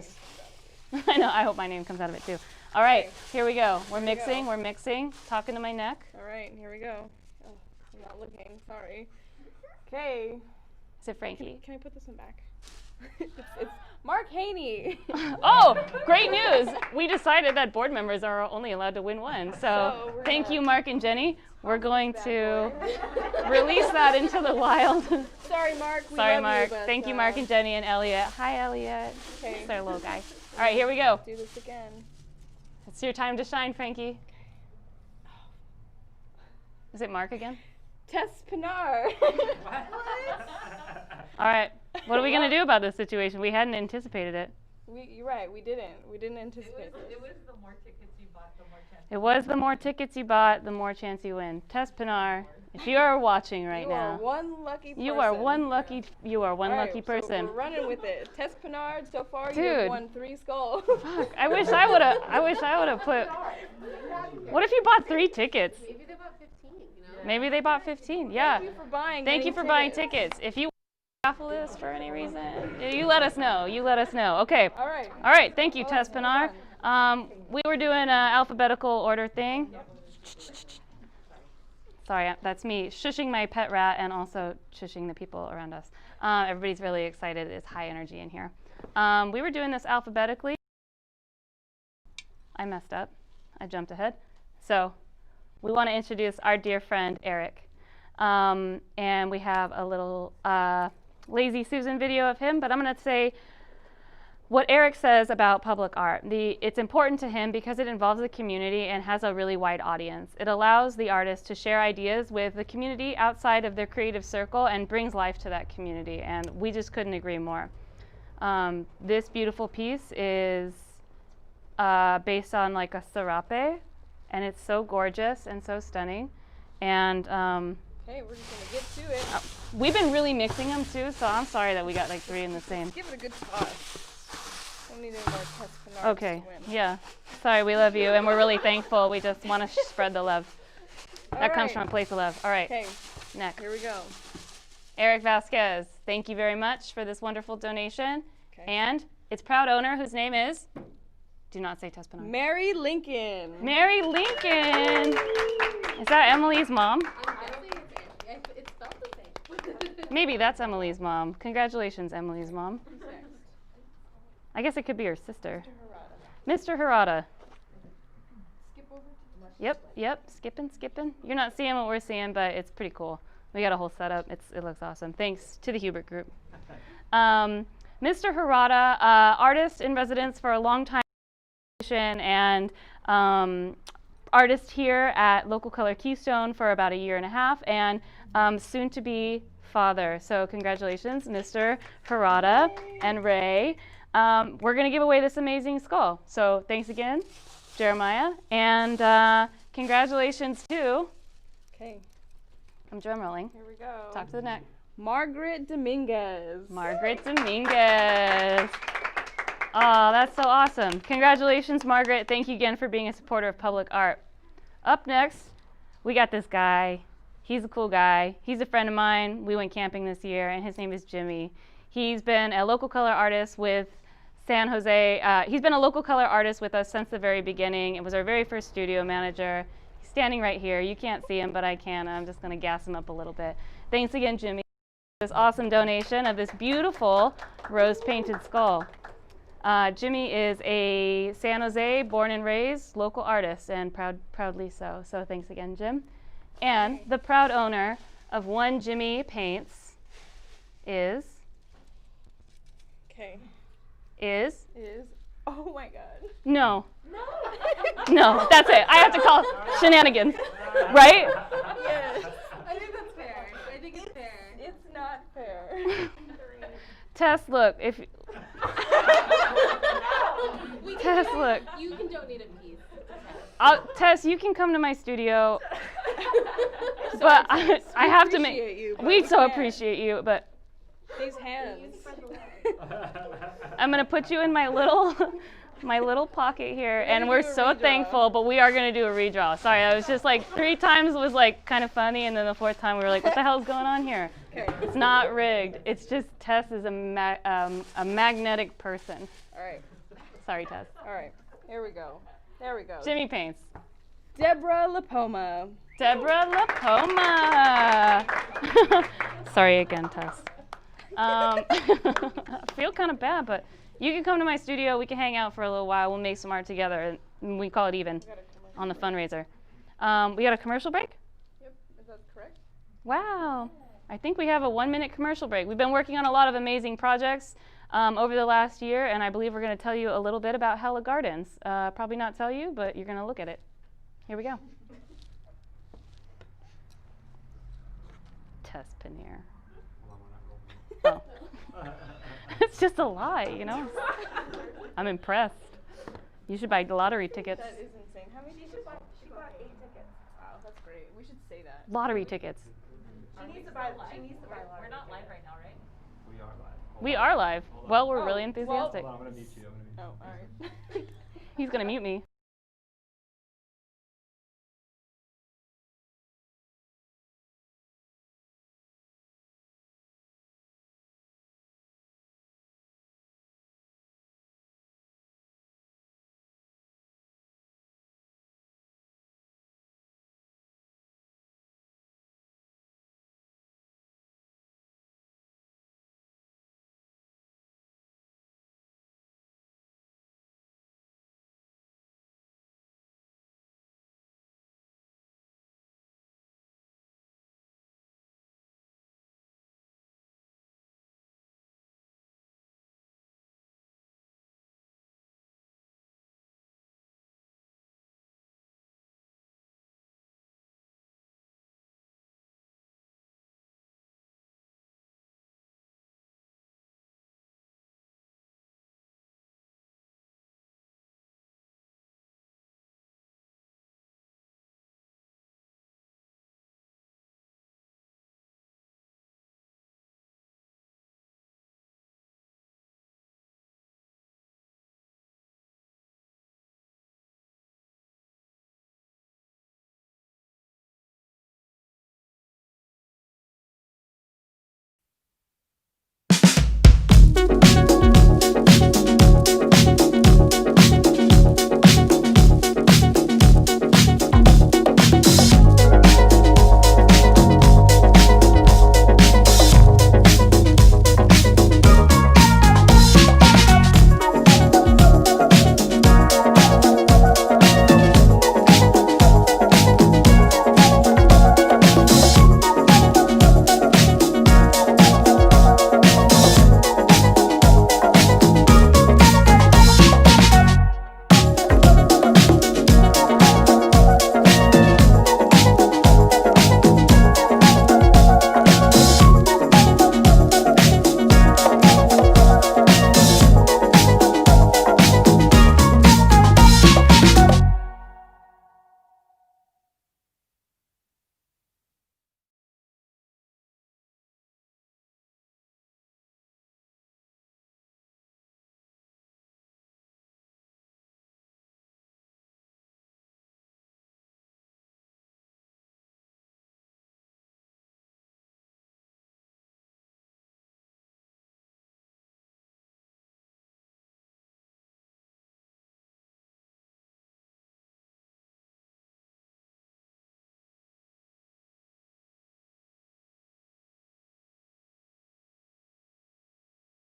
I know, I hope my name comes out of it too. All right, here we go. We're mixing, talking to my neck. All right, here we go. Oh, I'm not looking, sorry. Okay. Is it Frankie? Can I put this one back? it's Mark Haney. Oh, great news. We decided that board members are only allowed to win one. So thank you, Mark and Jenny. We're going to release that into the wild. Sorry, Mark. Sorry, Mark. Thank you, Mark and Jenny and Elliot. Hi, Elliot. Okay. It's our little guy. All right, here we go. Do this again. It's your time to shine, Frankie. Is it Mark again? Tess Pinar. All right. What are we going to do about this situation? We hadn't anticipated it. You're right. We didn't anticipate this. It was the more tickets you bought, the more chance. It was the more tickets you bought, the more chance you win. Tess Pinar, if you are watching right now. You are one lucky person. You are one lucky person. So we're running with it. Tess Pinar, so far Dude. you have won 3 skulls. Fuck, I wish I would have put. What if you bought 3 tickets? Maybe they bought 15, you know? Maybe they bought 15. Yeah. Thank you for buying. Thank you for buying tickets. If you raffle this for any reason, you let us know. Okay. All right. All right. Thank you, Tess Pinar. We were doing an alphabetical order thing. Sorry, that's me shushing my pet rat and also shushing the people around us. Everybody's really excited. It's high energy in here. We were doing this alphabetically. I messed up. I jumped ahead. So we want to introduce our dear friend, Eric. And we have a little Lazy Susan video of him, but I'm going to say what Eric says about public art. It's important to him because it involves the community and has a really wide audience. It allows the artist to share ideas with the community outside of their creative circle and brings life to that community, and we just couldn't agree more. This beautiful piece is based on like a serape, and it's so gorgeous and so stunning. And Okay, we're just gonna get to it. we've been really mixing them too, so I'm sorry that we got like 3 in the same. Give it a good toss. We need any more Tess Pinard Okay, to win. yeah. Sorry, we love you, and we're really thankful. We just want to spread the love. That comes from a place of love. All right, Okay, next. here we go. Eric Vasquez, thank you very much for this wonderful donation. Okay. And its proud owner, whose name is, do not say Tess Pinard. Mary Lincoln. Mary Lincoln. Is that Emily's mom? I'm guessing it's spelled the same. Maybe that's Emily's mom. Congratulations, Emily's mom. I guess it could be her sister. Mr. Harada. Mr. Harada. Skip over to the Yep, skipping. You're not seeing what we're seeing, but it's pretty cool. We got a whole setup. It looks awesome. Thanks to the Hubert Group. Mr. Harada, artist in residence for a long time and artist here at Local Color Keystone for about a year and a half, and soon to be father. So congratulations, Mr. Harada and Ray. We're going to give away this amazing skull. So thanks again, Jeremiah, and congratulations to, Okay, I'm drum rolling, here we go. talk to the neck, Margaret Dominguez. Margaret Dominguez. Oh, that's so awesome. Congratulations, Margaret. Thank you again for being a supporter of public art. Up next, we got this guy. He's a cool guy. He's a friend of mine. We went camping this year, and his name is Jimmy. He's been a local color artist with San Jose. He's been a local color artist with us since the very beginning. It was our very first studio manager. He's standing right here. You can't see him, but I can. I'm just going to gas him up a little bit. Thanks again, Jimmy, for this awesome donation of this beautiful rose-painted skull. Jimmy is a San Jose born and raised local artist, and proudly so. So thanks again, Jim. And the proud owner of One Jimmy Paints is, Okay. is, oh my God. no. No, that's it. I have to call shenanigans, right? Yes. I think that's fair. I think it's fair. It's not fair. Tess, look, if, Tess, look. You can donate a piece. Tess, you can come to my studio, but I have to make, appreciate you, but we we so can't. appreciate you, but These hands. I'm gonna put you in my little pocket here, and gonna we're do a so redraw. thankful, but we are gonna do a redraw. Sorry, I was just like 3 times was like kind of funny, and then the 4th time we were like, what the hell's going on here? Okay. It's not rigged. It's just Tess is a magnetic person. All right. Sorry, Tess. All right. Here we go. There we go. Jimmy paints. Deborah Lapoma. Deborah Lapoma. Sorry again, Tess. I feel kind of bad, but you can come to my studio. We can hang out for a little while. We'll make some art together, and we call it even on the fundraiser. We got a commercial break? Yep. Is that correct? Wow. I think we have a 1-minute commercial break. We've been working on a lot of amazing projects over the last year, and I believe we're going to tell you a little bit about Hella Gardens. Probably not tell you, but you're going to look at it. Here we go. Tess Paneer. Oh. It's just a lie, you know? I'm impressed. You should buy lottery tickets. That is insane. How many did you buy? She bought 8 tickets. Wow, that's great. We should say that. Lottery tickets. She needs to buy lottery. We're not live right now, right? We are live. We are live. Well, we're Oh, really well- enthusiastic. Hold on, I'm gonna mute you. Oh, all right. He's going to mute me.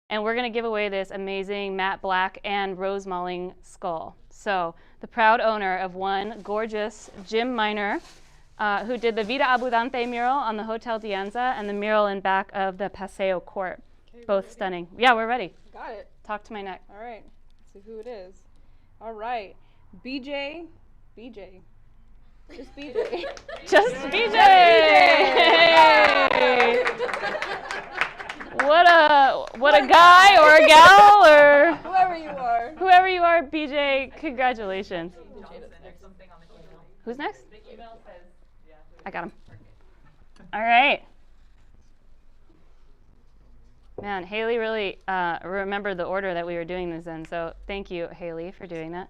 and we're going to give away this amazing matte black and rose mulling skull. So the proud owner of one gorgeous Jim Miner, who did the Vida Abundante mural on the Hotel Dianza and the mural in back of the Paseo Court. Okay, Both stunning. Yeah, we're ready. Got it. Talk to my neck. All right. Let's see who it is. All right. BJ. Just BJ. Just BJ! Hey! What a guy or a gal or whoever you are, BJ, congratulations. Who's next? I got him. All right. Man, Haley really remembered the order that we were doing this in, so thank you, Haley, for doing that.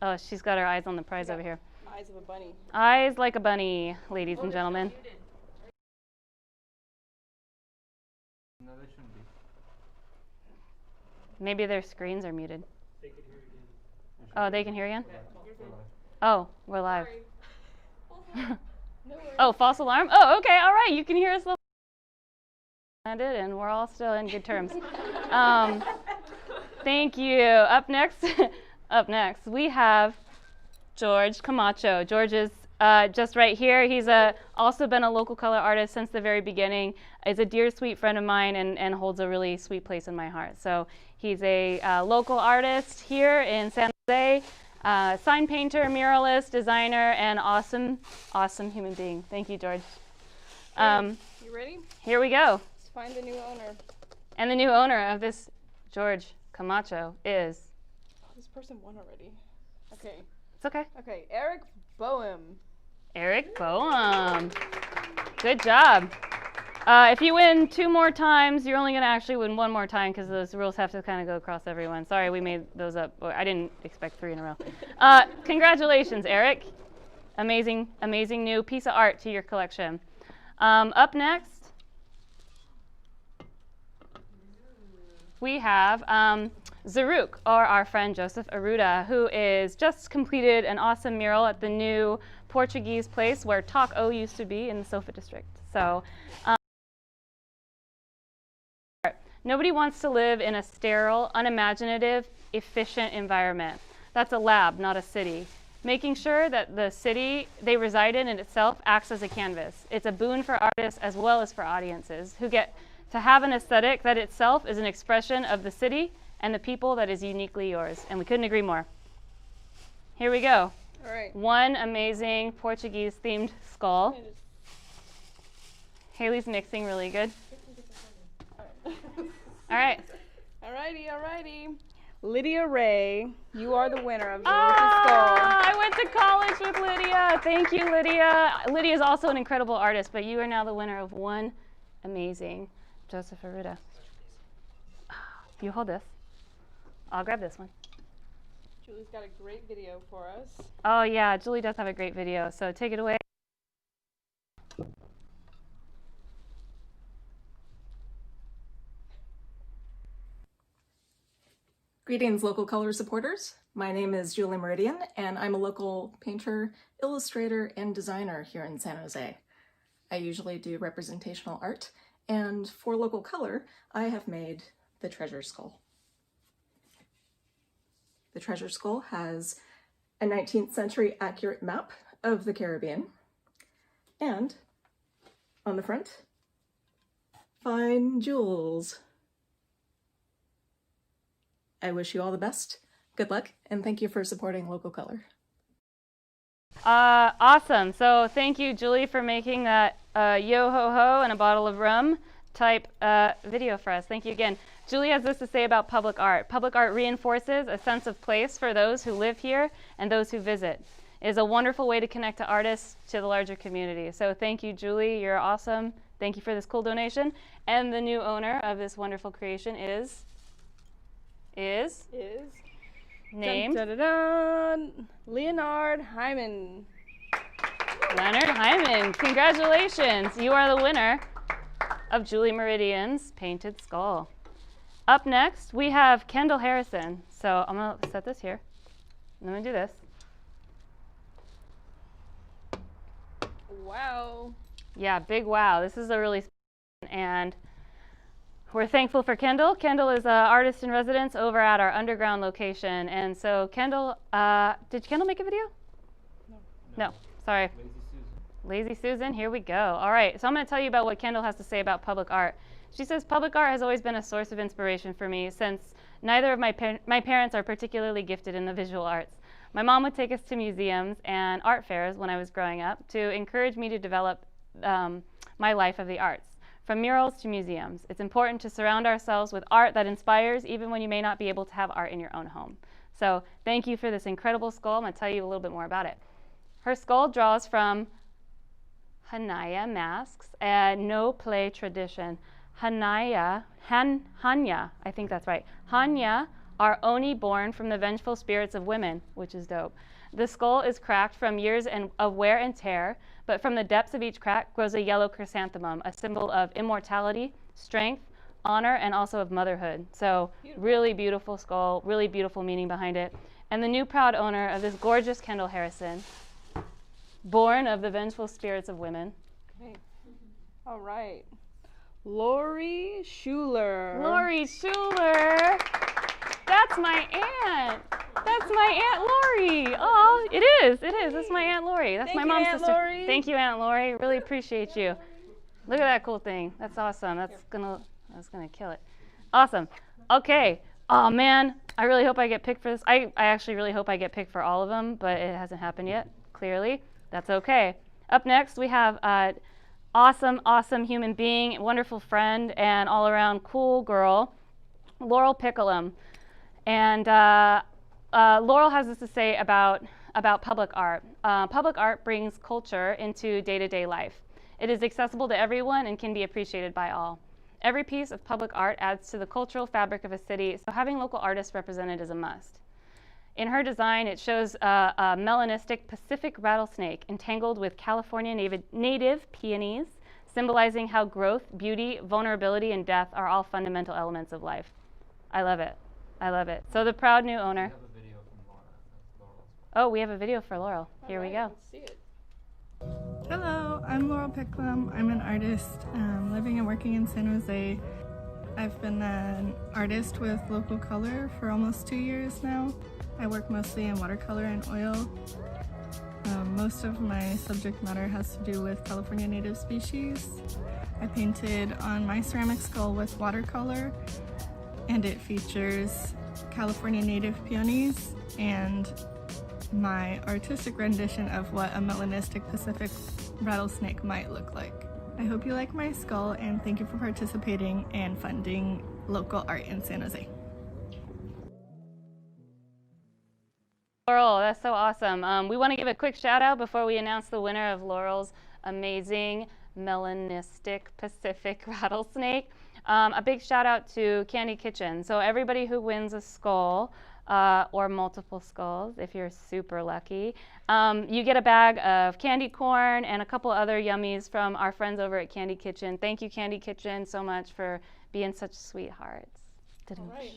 Oh, she's got her eyes on the prize over here. Eyes of a bunny. Eyes like a bunny, ladies and gentlemen. No, they shouldn't be. Maybe their screens are muted. They can hear you again. Oh, they can hear again? Yeah. Oh, we're live. Oh, false alarm? Oh, okay, all right, you can hear us. Landed, and we're all still in good terms. Thank you. Up next, we have George Camacho. George is just right here. He's also been a local color artist since the very beginning. Is a dear, sweet friend of mine and holds a really sweet place in my heart. So he's a local artist here in San Jose, sign painter, muralist, designer, and awesome human being. Thank you, George. You ready? Here we go. Let's find the new owner. And the new owner of this George Camacho is... Oh, this person won already. Okay. It's okay. Okay, Eric Boehm. Eric Boehm. Good job. If you win 2 more times, you're only going to actually win 1 more time because those rules have to kind of go across everyone. Sorry, we made those up. I didn't expect 3 in a row. Congratulations, Eric. Amazing new piece of art to your collection. Up next, we have Zaruk, or our friend Joseph Arruda, who is just completed an awesome mural at the new Portuguese place where Talk O used to be in the Sofa district. So nobody wants to live in a sterile, unimaginative, efficient environment. That's a lab, not a city. Making sure that the city they reside in itself acts as a canvas. It's a boon for artists as well as for audiences who get to have an aesthetic that itself is an expression of the city and the people that is uniquely yours. And we couldn't agree more. Here we go. All right. One amazing Portuguese-themed skull. Haley's mixing really good. All right. Alrighty. Lydia Ray, you are the winner of the Skull. I went to college with Lydia. Thank you, Lydia. Lydia is also an incredible artist, but you are now the winner of one amazing Joseph Arruda. You hold this. I'll grab this one. Julie's got a great video for us. Oh yeah, Julie does have a great video, so take it away. Greetings, local color supporters. My name is Julie Meridian, and I'm a local painter, illustrator, and designer here in San Jose. I usually do representational art, and for local color, I have made the Treasure Skull. The Treasure Skull has a 19th century accurate map of the Caribbean, and on the front, fine jewels. I wish you all the best, good luck, and thank you for supporting local color. Awesome. So thank you, Julie, for making that yo ho ho and a bottle of rum type video for us. Thank you again. Julie has this to say about public art. Public art reinforces a sense of place for those who live here and those who visit. It is a wonderful way to connect to artists to the larger community. So thank you, Julie. You're awesome. Thank you for this cool donation. And the new owner of this wonderful creation is named dun, dun, dun, dun. Leonard Hyman. Leonard Hyman. Congratulations. You are the winner of Julie Meridian's Painted Skull. Up next, we have Kendall Harrison. So I'm going to set this here. I'm going to do this. Wow. Yeah, big wow. This is a really and We're thankful for Kendall. Kendall is an artist in residence over at our underground location. And so Kendall, did Kendall make a video? No, sorry. Lazy Susan, here we go. All right, so I'm going to tell you about what Kendall has to say about public art. She says, public art has always been a source of inspiration for me since neither of my parents are particularly gifted in the visual arts. My mom would take us to museums and art fairs when I was growing up to encourage me to develop my life of the arts. From murals to museums, it's important to surround ourselves with art that inspires even when you may not be able to have art in your own home. So thank you for this incredible skull. I'm going to tell you a little bit more about it. Her skull draws from Hanaya masks and no play tradition. Hanya, I think that's right. Hanya are oni born from the vengeful spirits of women, which is dope. The skull is cracked from years of wear and tear, but from the depths of each crack grows a yellow chrysanthemum, a symbol of immortality, strength, honor, and also of motherhood. So really beautiful skull, really beautiful meaning behind it. And the new proud owner of this gorgeous Kendall Harrison, born of the vengeful spirits of women. Okay. All right. Lori Schuler. Lori Schuler. That's my aunt. That's my Aunt Lori. Oh, it is. That's my Aunt Lori. That's my mom's sister. Lori. Thank you, Aunt Lori. Really appreciate you. Look at that cool thing. That's awesome. That's gonna kill it. Awesome. Okay. Oh man, I really hope I get picked for this. I actually really hope I get picked for all of them, but it hasn't happened yet. Clearly, that's okay. Up next, we have awesome human being, wonderful friend, and all-around cool girl, Laurel Picklum. And Laurel has this to say about public art. Public art brings culture into day-to-day life. It is accessible to everyone and can be appreciated by all. Every piece of public art adds to the cultural fabric of a city, so having local artists represented is a must. In her design, it shows a melanistic Pacific rattlesnake entangled with California native peonies, symbolizing how growth, beauty, vulnerability, and death are all fundamental elements of life. I love it. So the proud new owner. We have a video from Laura. That's Laurel's. Oh, we have a video for Laurel. Here we go. Let's see it. Hello, I'm Laurel Picklum. I'm an artist living and working in San Jose. I've been an artist with local color for almost 2 years now. I work mostly in watercolor and oil. Most of my subject matter has to do with California native species. I painted on my ceramic skull with watercolor, and it features California native peonies and my artistic rendition of what a melanistic Pacific rattlesnake might look like. I hope you like my skull, and thank you for participating and funding local art in San Jose. Laurel, that's so awesome. We want to give a quick shout out before we announce the winner of Laurel's amazing melanistic Pacific rattlesnake. A big shout out to Candy Kitchen. So everybody who wins a skull or multiple skulls, if you're super lucky, you get a bag of candy corn and a couple other yummies from our friends over at Candy Kitchen. Thank you, Candy Kitchen, so much for being such sweethearts. All right.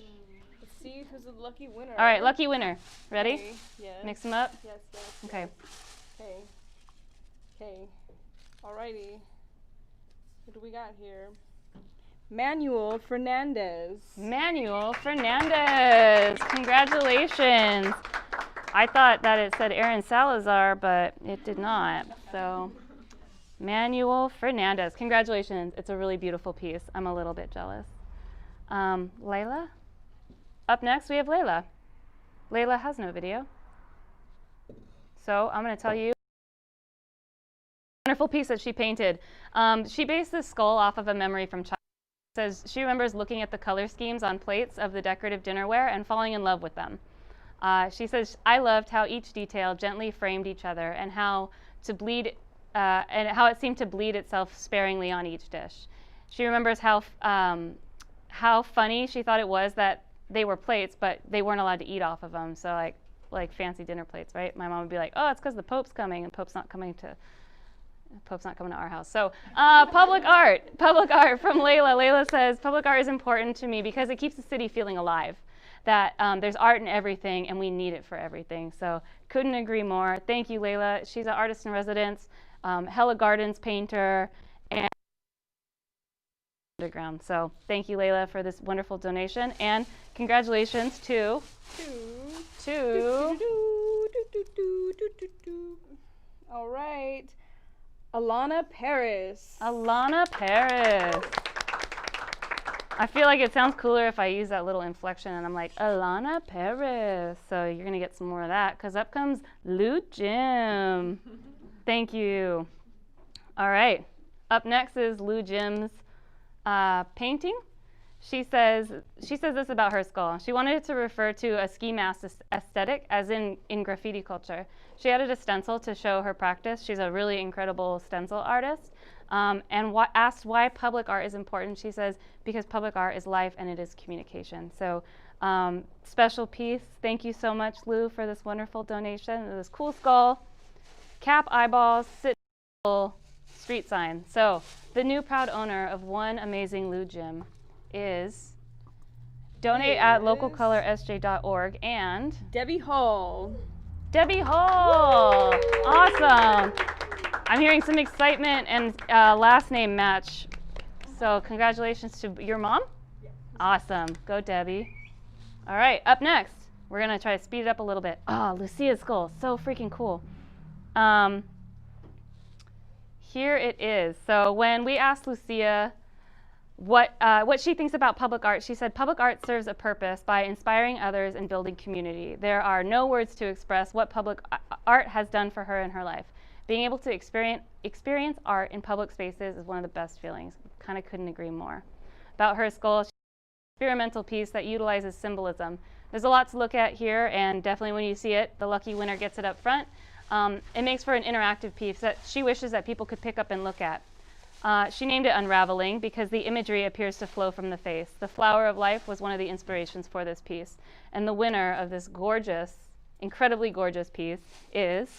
Let's see who's the lucky winner. All right, lucky winner. Ready? Okay. Yes. Mix them up? Yes. Okay. Okay. Alrighty. What do we got here? Manuel Fernandez. Manuel Fernandez. Congratulations. I thought that it said Aaron Salazar, but it did not. So, Manuel Fernandez. Congratulations. It's a really beautiful piece. I'm a little bit jealous. Layla? Up next, we have Layla. Layla has no video. So, I'm going to tell you a wonderful piece that she painted. She based this skull off of a memory from childhood. Says she remembers looking at the color schemes on plates of the decorative dinnerware and falling in love with them. She says, I loved how each detail gently framed each other and how it seemed to bleed itself sparingly on each dish. She remembers how funny she thought it was that they were plates, but they weren't allowed to eat off of them. So like fancy dinner plates, right? My mom would be like, oh, it's because the Pope's coming, and Pope's not coming to our house. So public art from Layla. Layla says, public art is important to me because it keeps the city feeling alive, that there's art in everything and we need it for everything. So couldn't agree more. Thank you, Layla. She's an artist in residence, Hella Gardens painter, and underground. So thank you, Layla, for this wonderful donation, and congratulations to All right, Alana Paris. Alana Paris. I feel like it sounds cooler if I use that little inflection and I'm like, Alana Paris. So you're gonna get some more of that, because up comes Lou Jim. Thank you. All right, up next is Lou Jim's painting. She says this about her skull. She wanted it to refer to a ski mask aesthetic, as in graffiti culture. She added a stencil to show her practice. She's a really incredible stencil artist. And asked why public art is important. She says, because public art is life and it is communication. So special piece. Thank you so much, Lou, for this wonderful donation. This cool skull, cap, eyeballs, sit, street sign. So the new proud owner of one amazing Lou Jim is donate at localcolorsj.org and Debbie Hall. Debbie Hall. Awesome. I'm hearing some excitement and last name match. So congratulations to your mom. Awesome. Go, Debbie. All right, up next, we're going to try to speed it up a little bit. Oh, Lucia's skull. So freaking cool. Here it is. So when we asked Lucia what she thinks about public art, she said public art serves a purpose by inspiring others and building community. There are no words to express what public art has done for her in her life. Being able to experience art in public spaces is one of the best feelings. Kind of couldn't agree more. About her skull, she's an experimental piece that utilizes symbolism. There's a lot to look at here, and definitely when you see it, the lucky winner gets it up front. It makes for an interactive piece that she wishes that people could pick up and look at. She named it Unraveling because the imagery appears to flow from the face. The flower of life was one of the inspirations for this piece. And the winner of this gorgeous, incredibly gorgeous piece is,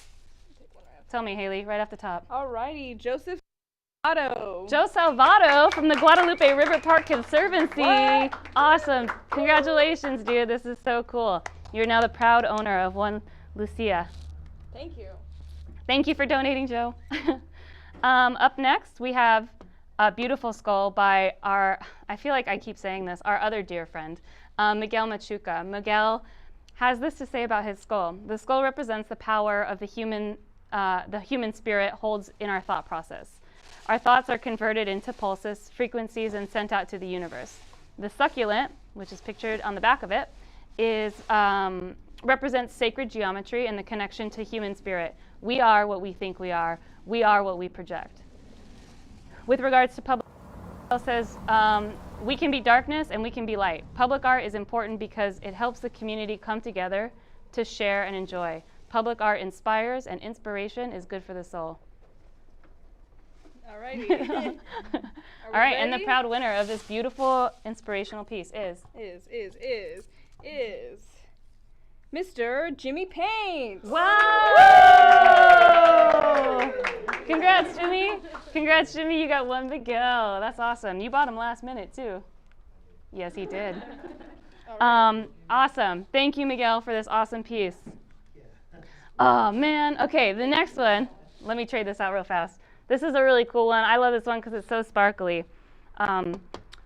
tell me, Haley, right off the top. Alrighty, Joseph Salvato. Joe Salvato from the Guadalupe River Park Conservancy. What? Awesome. Congratulations, dude. This is so cool. You're now the proud owner of one Lucia. Thank you. Thank you for donating, Joe. Up next, we have a beautiful skull by our, I feel like I keep saying this, our other dear friend, Miguel Machuca. Miguel has this to say about his skull. The skull represents the power of the human spirit holds in our thought process. Our thoughts are converted into pulses, frequencies, and sent out to the universe. The succulent, which is pictured on the back of it, represents sacred geometry and the connection to human spirit. We are what we think we are. We are what we project. With regards to public art, it says we can be darkness and we can be light. Public art is important because it helps the community come together to share and enjoy. Public art inspires, and inspiration is good for the soul. Alrighty. All right, and the proud winner of this beautiful inspirational piece is Mr. Jimmy Paint. Wow! Congrats, Jimmy. Congrats, Jimmy. You got one Miguel. That's awesome. You bought him last minute, too. Yes, he did. Awesome. Thank you, Miguel, for this awesome piece. Oh, man. Okay, the next one. Let me trade this out real fast. This is a really cool one. I love this one because it's so sparkly.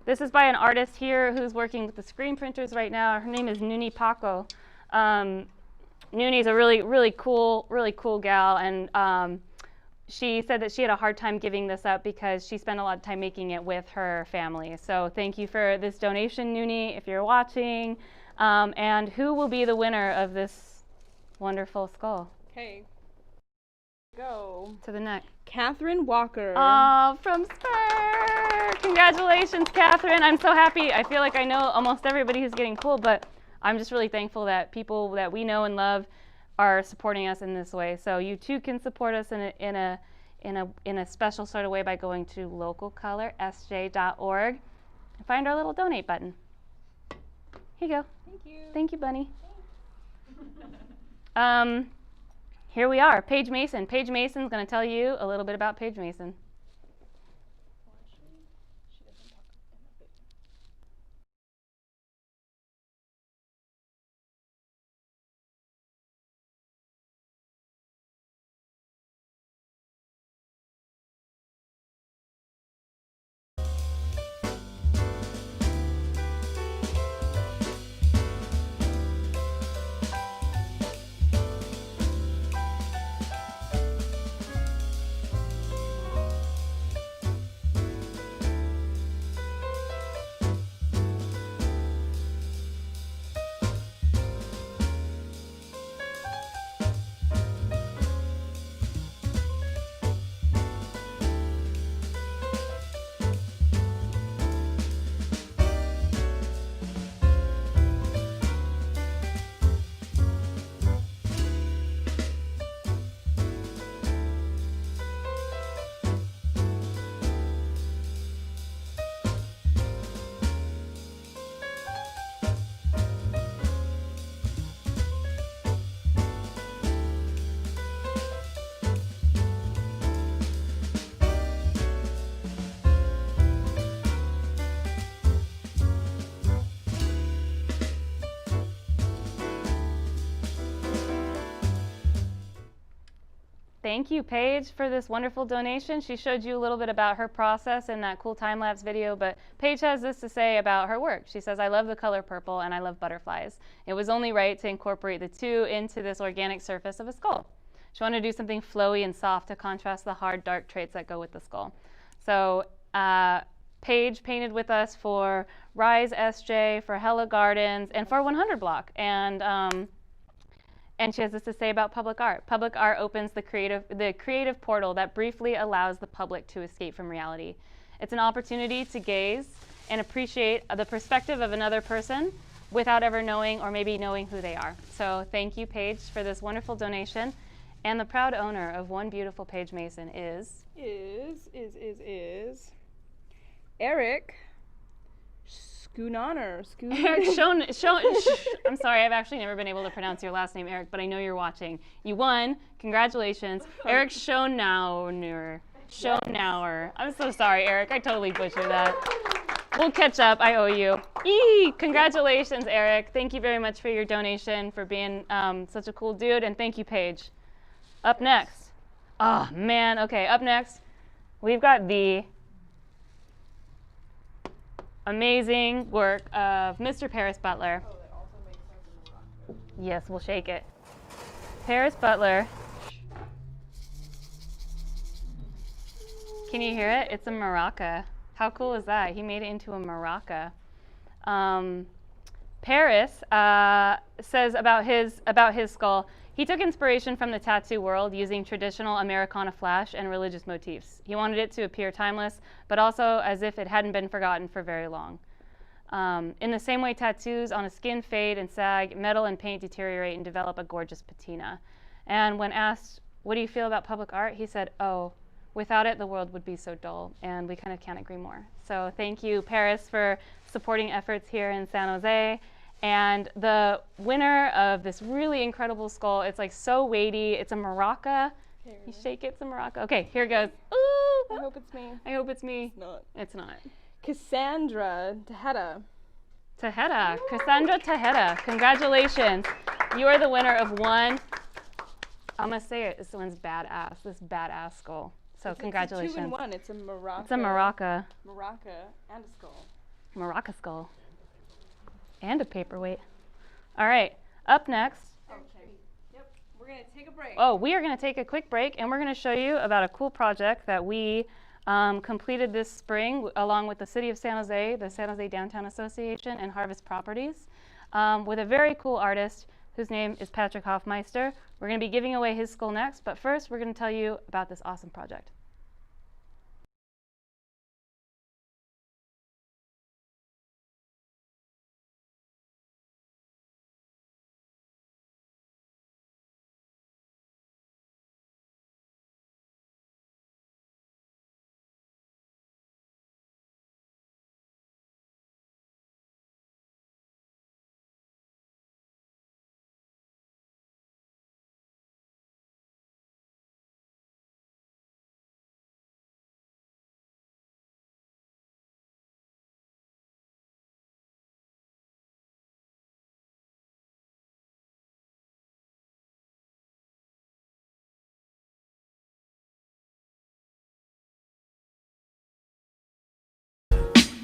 This is by an artist here who's working with the screen printers right now. Her name is Nuni Paco. Nuni's a really cool gal, and she said that she had a hard time giving this up because she spent a lot of time making it with her family. So thank you for this donation, Nuni, if you're watching. And who will be the winner of this wonderful skull? Okay. Go to the neck. Catherine Walker. Oh, from Spur! Congratulations, Catherine. I'm so happy. I feel like I know almost everybody who's getting cool, but I'm just really thankful that people that we know and love are supporting us in this way. So you too can support us in a special sort of way by going to localcolorsj.org and find our little donate button. Here you go. Thank you. Thank you, Bunny. Here we are, Paige Mason. Paige Mason's going to tell you a little bit about Paige Mason. thank you, Paige, for this wonderful donation. She showed you a little bit about her process in that cool time-lapse video, but Paige has this to say about her work. She says, I love the color purple and I love butterflies. It was only right to incorporate the two into this organic surface of a skull. She wanted to do something flowy and soft to contrast the hard, dark traits that go with the skull. So Paige painted with us for Rise SJ, for Hella Gardens, and for 100 Block. And she has this to say about public art. Public art opens the creative portal that briefly allows the public to escape from reality. It's an opportunity to gaze and appreciate the perspective of another person without ever knowing or maybe knowing who they are. So thank you, Paige, for this wonderful donation. And the proud owner of one beautiful Paige Mason is Eric Schoononer. Eric I'm sorry, I've actually never been able to pronounce your last name, Eric, but I know you're watching. You won. Congratulations. Eric Schonauer. I'm so sorry, Eric. I totally butchered that. We'll catch up. I owe you. Congratulations, Eric. Thank you very much for your donation, for being such a cool dude, and thank you, Paige. Up next. Oh, man. Okay, up next, we've got the amazing work of Mr. Paris Butler. Oh, that also makes sense in the rock. Yes, we'll shake it. Paris Butler. Can you hear it? It's a maraca. How cool is that? He made it into a maraca. Paris says about his skull, he took inspiration from the tattoo world using traditional Americana flash and religious motifs. He wanted it to appear timeless, but also as if it hadn't been forgotten for very long. In the same way tattoos on a skin fade and sag, metal and paint deteriorate and develop a gorgeous patina. And when asked, what do you feel about public art? He said, oh, without it, the world would be so dull. And we kind of can't agree more. So thank you, Paris, for supporting efforts here in San Jose. And the winner of this really incredible skull, it's like so weighty. It's a maraca. You shake it, it's a maraca. Okay, here it goes. Ooh! I hope it's me. I hope it's me. It's not. It's not. Cassandra Tejeda. Cassandra Tejeda, congratulations. You are the winner of one, I'm going to say it, this one's badass, this badass skull. So congratulations. It's a 2-in-1, it's a maraca. It's a maraca. Maraca and a skull. Maraca skull. And a paperweight. All right, up next. Okay. Yep, we're going to take a break. Oh, we are going to take a quick break, and we're going to show you about a cool project that we completed this spring along with the City of San Jose, the San Jose Downtown Association, and Harvest Properties with a very cool artist whose name is Patrick Hoffmeister. We're going to be giving away his skull next, but first we're going to tell you about this awesome project.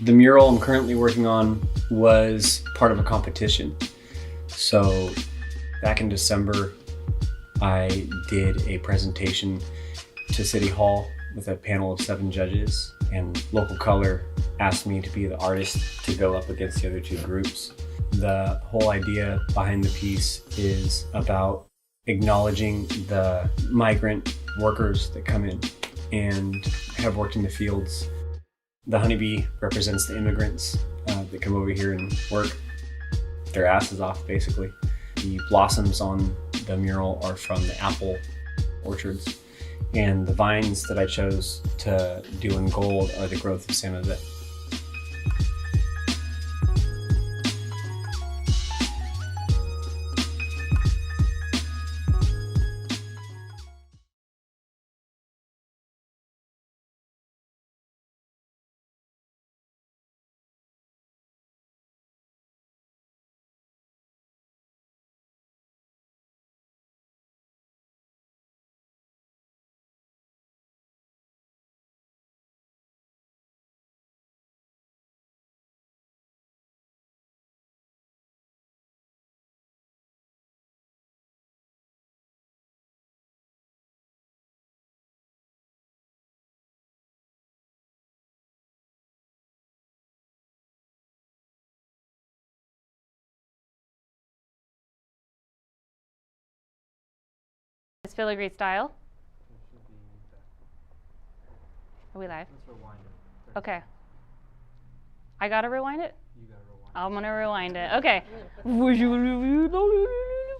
The mural I'm currently working on was part of a competition. So back in December, I did a presentation to City Hall with a panel of 7 judges, and Local Color asked me to be the artist to go up against the other 2 groups. The whole idea behind the piece is about acknowledging the migrant workers that come in and have worked in the fields. The honeybee represents the immigrants that come over here and work their asses off, basically. The blossoms on the mural are from the apple orchards, and the vines that I chose to do in gold are the growth of San Jose. filigree style. It should be back. Are we live? Let's rewind it. Okay. I gotta rewind it? You gotta rewind I'm gonna rewind it. Okay.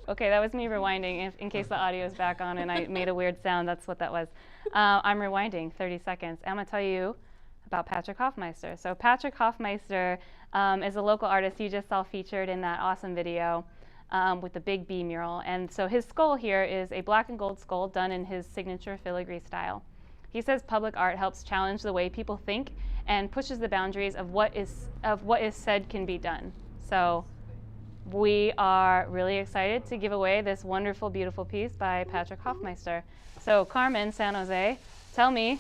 Okay, that was me rewinding in case the audio is back on and I made a weird sound. That's what that was. I'm rewinding 30 seconds. I'm gonna tell you about Patrick Hoffmeister. So Patrick Hoffmeister is a local artist you just saw featured in that awesome video with the big B mural. And so his skull here is a black and gold skull done in his signature filigree style. He says public art helps challenge the way people think and pushes the boundaries of what is said can be done. So we are really excited to give away this wonderful, beautiful piece by Patrick Hoffmeister. So Carmen, San Jose, tell me,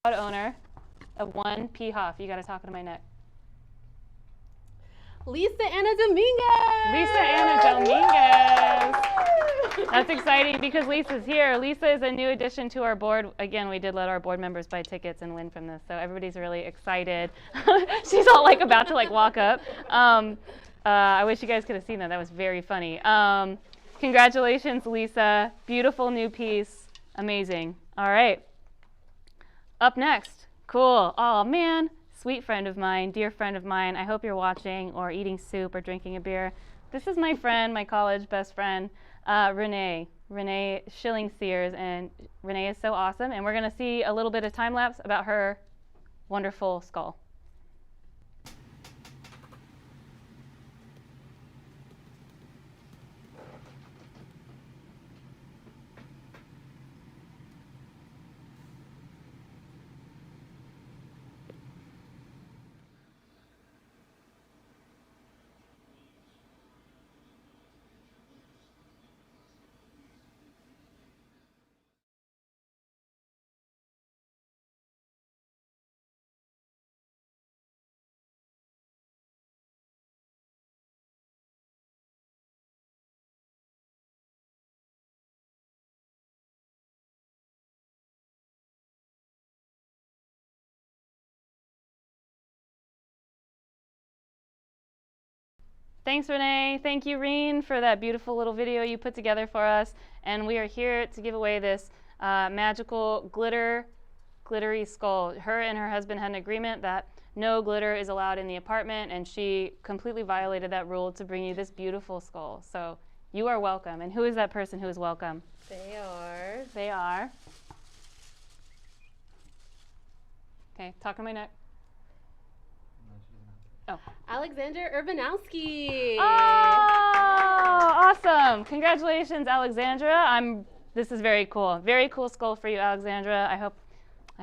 proud owner of 1P Hoff. You got to talk into my neck. Lisa Anna Dominguez! Lisa Anna Dominguez! That's exciting because Lisa's here. Lisa is a new addition to our board. Again, we did let our board members buy tickets and win from this, so everybody's really excited. She's all like about to like walk up. I wish you guys could have seen that. That was very funny. Congratulations, Lisa. Beautiful new piece. Amazing. All right. Up next. Cool. Oh, man. Sweet friend of mine, dear friend of mine. I hope you're watching or eating soup or drinking a beer. This is my friend, my college best friend, Renee Schilling Sears. And Renee is so awesome. And we're going to see a little bit of time lapse about her wonderful skull. Thanks, Renee. Thank you, Reen, for that beautiful little video you put together for us. And we are here to give away this magical glittery skull. Her and her husband had an agreement that no glitter is allowed in the apartment, and she completely violated that rule to bring you this beautiful skull. So you are welcome. And who is that person who is welcome? They are. They are. Okay, talk on my neck. Oh. Alexander Urbanowski. Oh, awesome. Congratulations, Alexandra. This is very cool. Very cool skull for you, Alexandra. I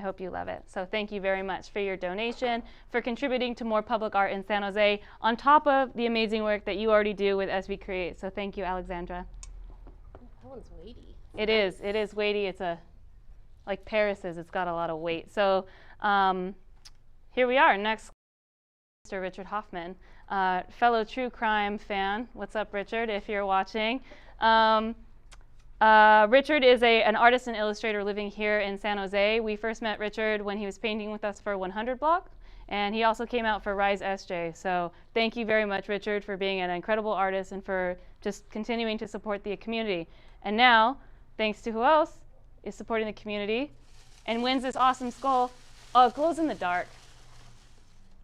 hope you love it. So thank you very much for your donation, for contributing to more public art in San Jose, on top of the amazing work that you already do with As We Create. So thank you, Alexandra. That one's weighty. It is weighty. It's like Paris's, it's got a lot of weight. So here we are. Next, Mr. Richard Hoffman, fellow true crime fan. What's up, Richard, if you're watching? Richard is an artist and illustrator living here in San Jose. We first met Richard when he was painting with us for 100 Block, and he also came out for Rise SJ. So thank you very much, Richard, for being an incredible artist and for just continuing to support the community. And now, thanks to who else is supporting the community and wins this awesome skull. Oh, it glows in the dark.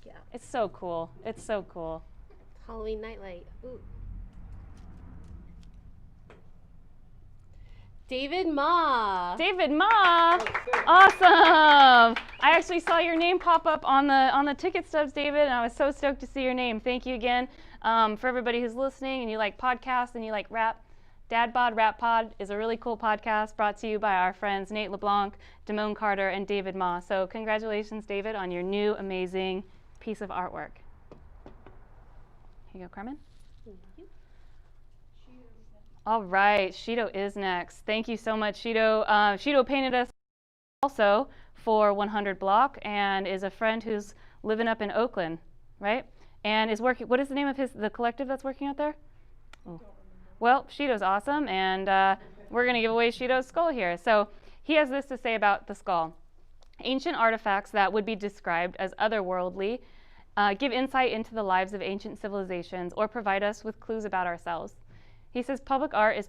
Yeah. It's so cool. It's so cool. Halloween nightlight. Ooh. David Ma. David Ma. Awesome. I actually saw your name pop up on the ticket stubs, David, and I was so stoked to see your name. Thank you again. For everybody who's listening and you like podcasts and you like rap, Dad Bod Rap Pod is a really cool podcast brought to you by our friends Nate LeBlanc, Damone Carter, and David Ma. So congratulations, David, on your new amazing piece of artwork. Here you go, Carmen. Thank you. All right, Shido is next. Thank you so much, Shido. Shido painted us also for 100 Block and is a friend who's living up in Oakland, right? And is working. What is the name of the collective that's working out there? Oh. Well, Shido's awesome, and we're going to give away Shido's skull here. So he has this to say about the skull. Ancient artifacts that would be described as otherworldly give insight into the lives of ancient civilizations or provide us with clues about ourselves. He says public art is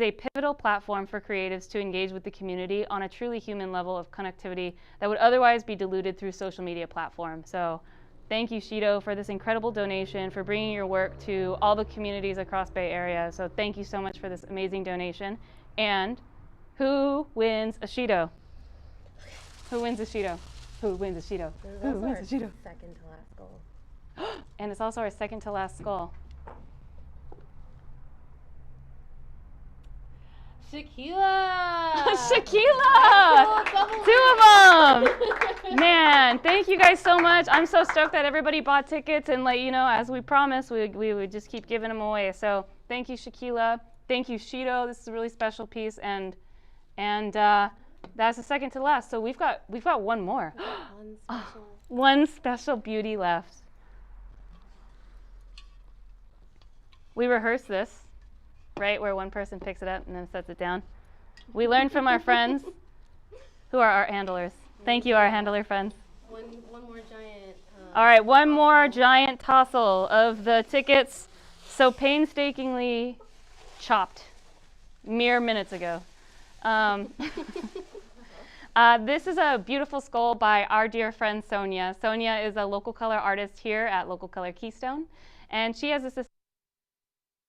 a pivotal platform for creatives to engage with the community on a truly human level of connectivity that would otherwise be diluted through social media platforms. So thank you, Shido, for this incredible donation, for bringing your work to all the communities across Bay Area. So thank you so much for this amazing donation. And who wins a Shido? Who wins a Shido? Who wins a Shido? Who wins a Shido? Second to last goal. And it's also our second to last skull. Shaquila! Shaquila! Two of them! Man, thank you guys so much. I'm so stoked that everybody bought tickets, and as we promised, we would just keep giving them away. So thank you, Shaquila. Thank you, Shido. This is a really special piece, and that's the second to last. So we've got one more. One special beauty left. We rehearsed this, right, where one person picks it up and then sets it down. We learned from our friends, who are art handlers. Thank you, art handler friends. One more giant. All right, one more giant tossle of the tickets, so painstakingly chopped mere minutes ago. This is a beautiful skull by our dear friend Sonia. Sonia is a local color artist here at Local Color Keystone, and she has this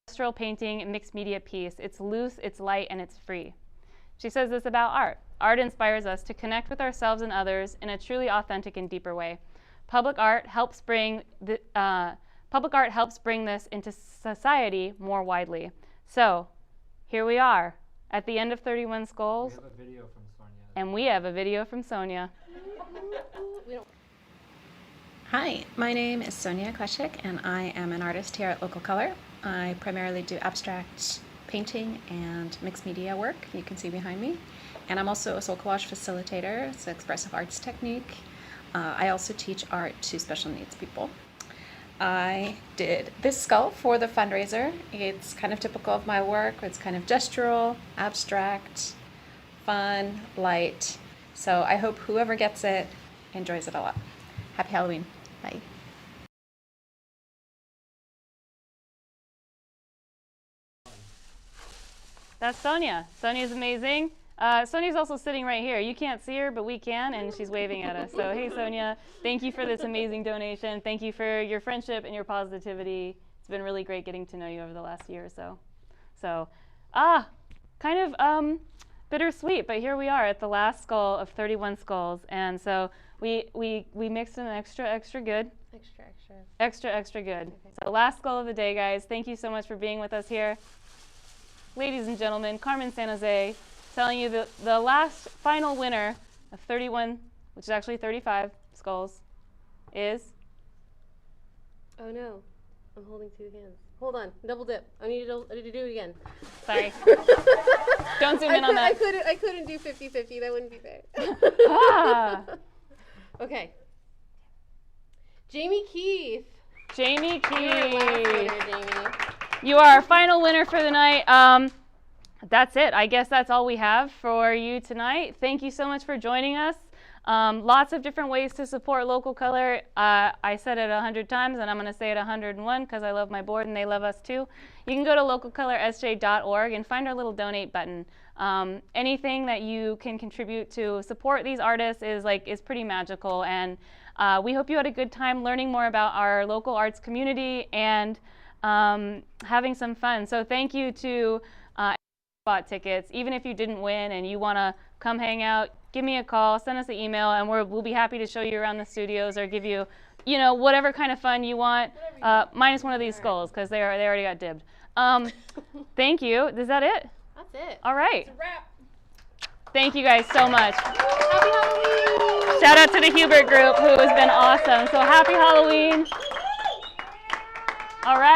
industrial painting mixed media piece. It's loose, it's light, and it's free. She says this about art. Art inspires us to connect with ourselves and others in a truly authentic and deeper way. Public art helps bring this into society more widely. So here we are at the end of 31 Skulls. We have a video from Sonia. And we have a video from Sonia. Hi, my name is Sonia Kwashik, and I am an artist here at Local Color. I primarily do abstract painting and mixed media work, you can see behind me. And I'm also a soul collage facilitator. It's an expressive arts technique. I also teach art to special needs people. I did this skull for the fundraiser. It's kind of typical of my work. It's kind of gestural, abstract, fun, light. So I hope whoever gets it enjoys it a lot. Happy Halloween. Bye. That's Sonia. Sonia's amazing. Sonia's also sitting right here. You can't see her, but we can, and she's waving at us. So hey, Sonia, thank you for this amazing donation. Thank you for your friendship and your positivity. It's been really great getting to know you over the last year or so. So, kind of bittersweet, but here we are at the last skull of 31 skulls, and so we mixed in extra good. Extra good. Okay. So last skull of the day, guys. Thank you so much for being with us here. Ladies and gentlemen, Carmen San Jose telling you the last final winner of 31, which is actually 35 skulls, is... Oh no, I'm holding two hands. Hold on, double dip. I need to do it again. Sorry. Don't zoom in on that. I couldn't do 50-50, that wouldn't be fair. Okay. Jamie Keith. Jamie Keith. You're our last winner, Jamie. You are our final winner for the night. That's it. I guess that's all we have for you tonight. Thank you so much for joining us. Lots of different ways to support Local Color. I said it 100 times, and I'm going to say it 101 because I love my board and they love us too. You can go to localcolorsj.org and find our little donate button. Anything that you can contribute to support these artists is pretty magical, and we hope you had a good time learning more about our local arts community and having some fun. So thank you to bought tickets. Even if you didn't win and you want to come hang out, give me a call, send us an email, and we'll be happy to show you around the studios or give you, whatever kind of fun you want, minus one of these skulls because they already got dibbed. Thank you. Is that it? That's it. All right. It's a wrap. Thank you guys so much. Happy Halloween. Shout out to the Hubert group who has been awesome. So happy Halloween. All right.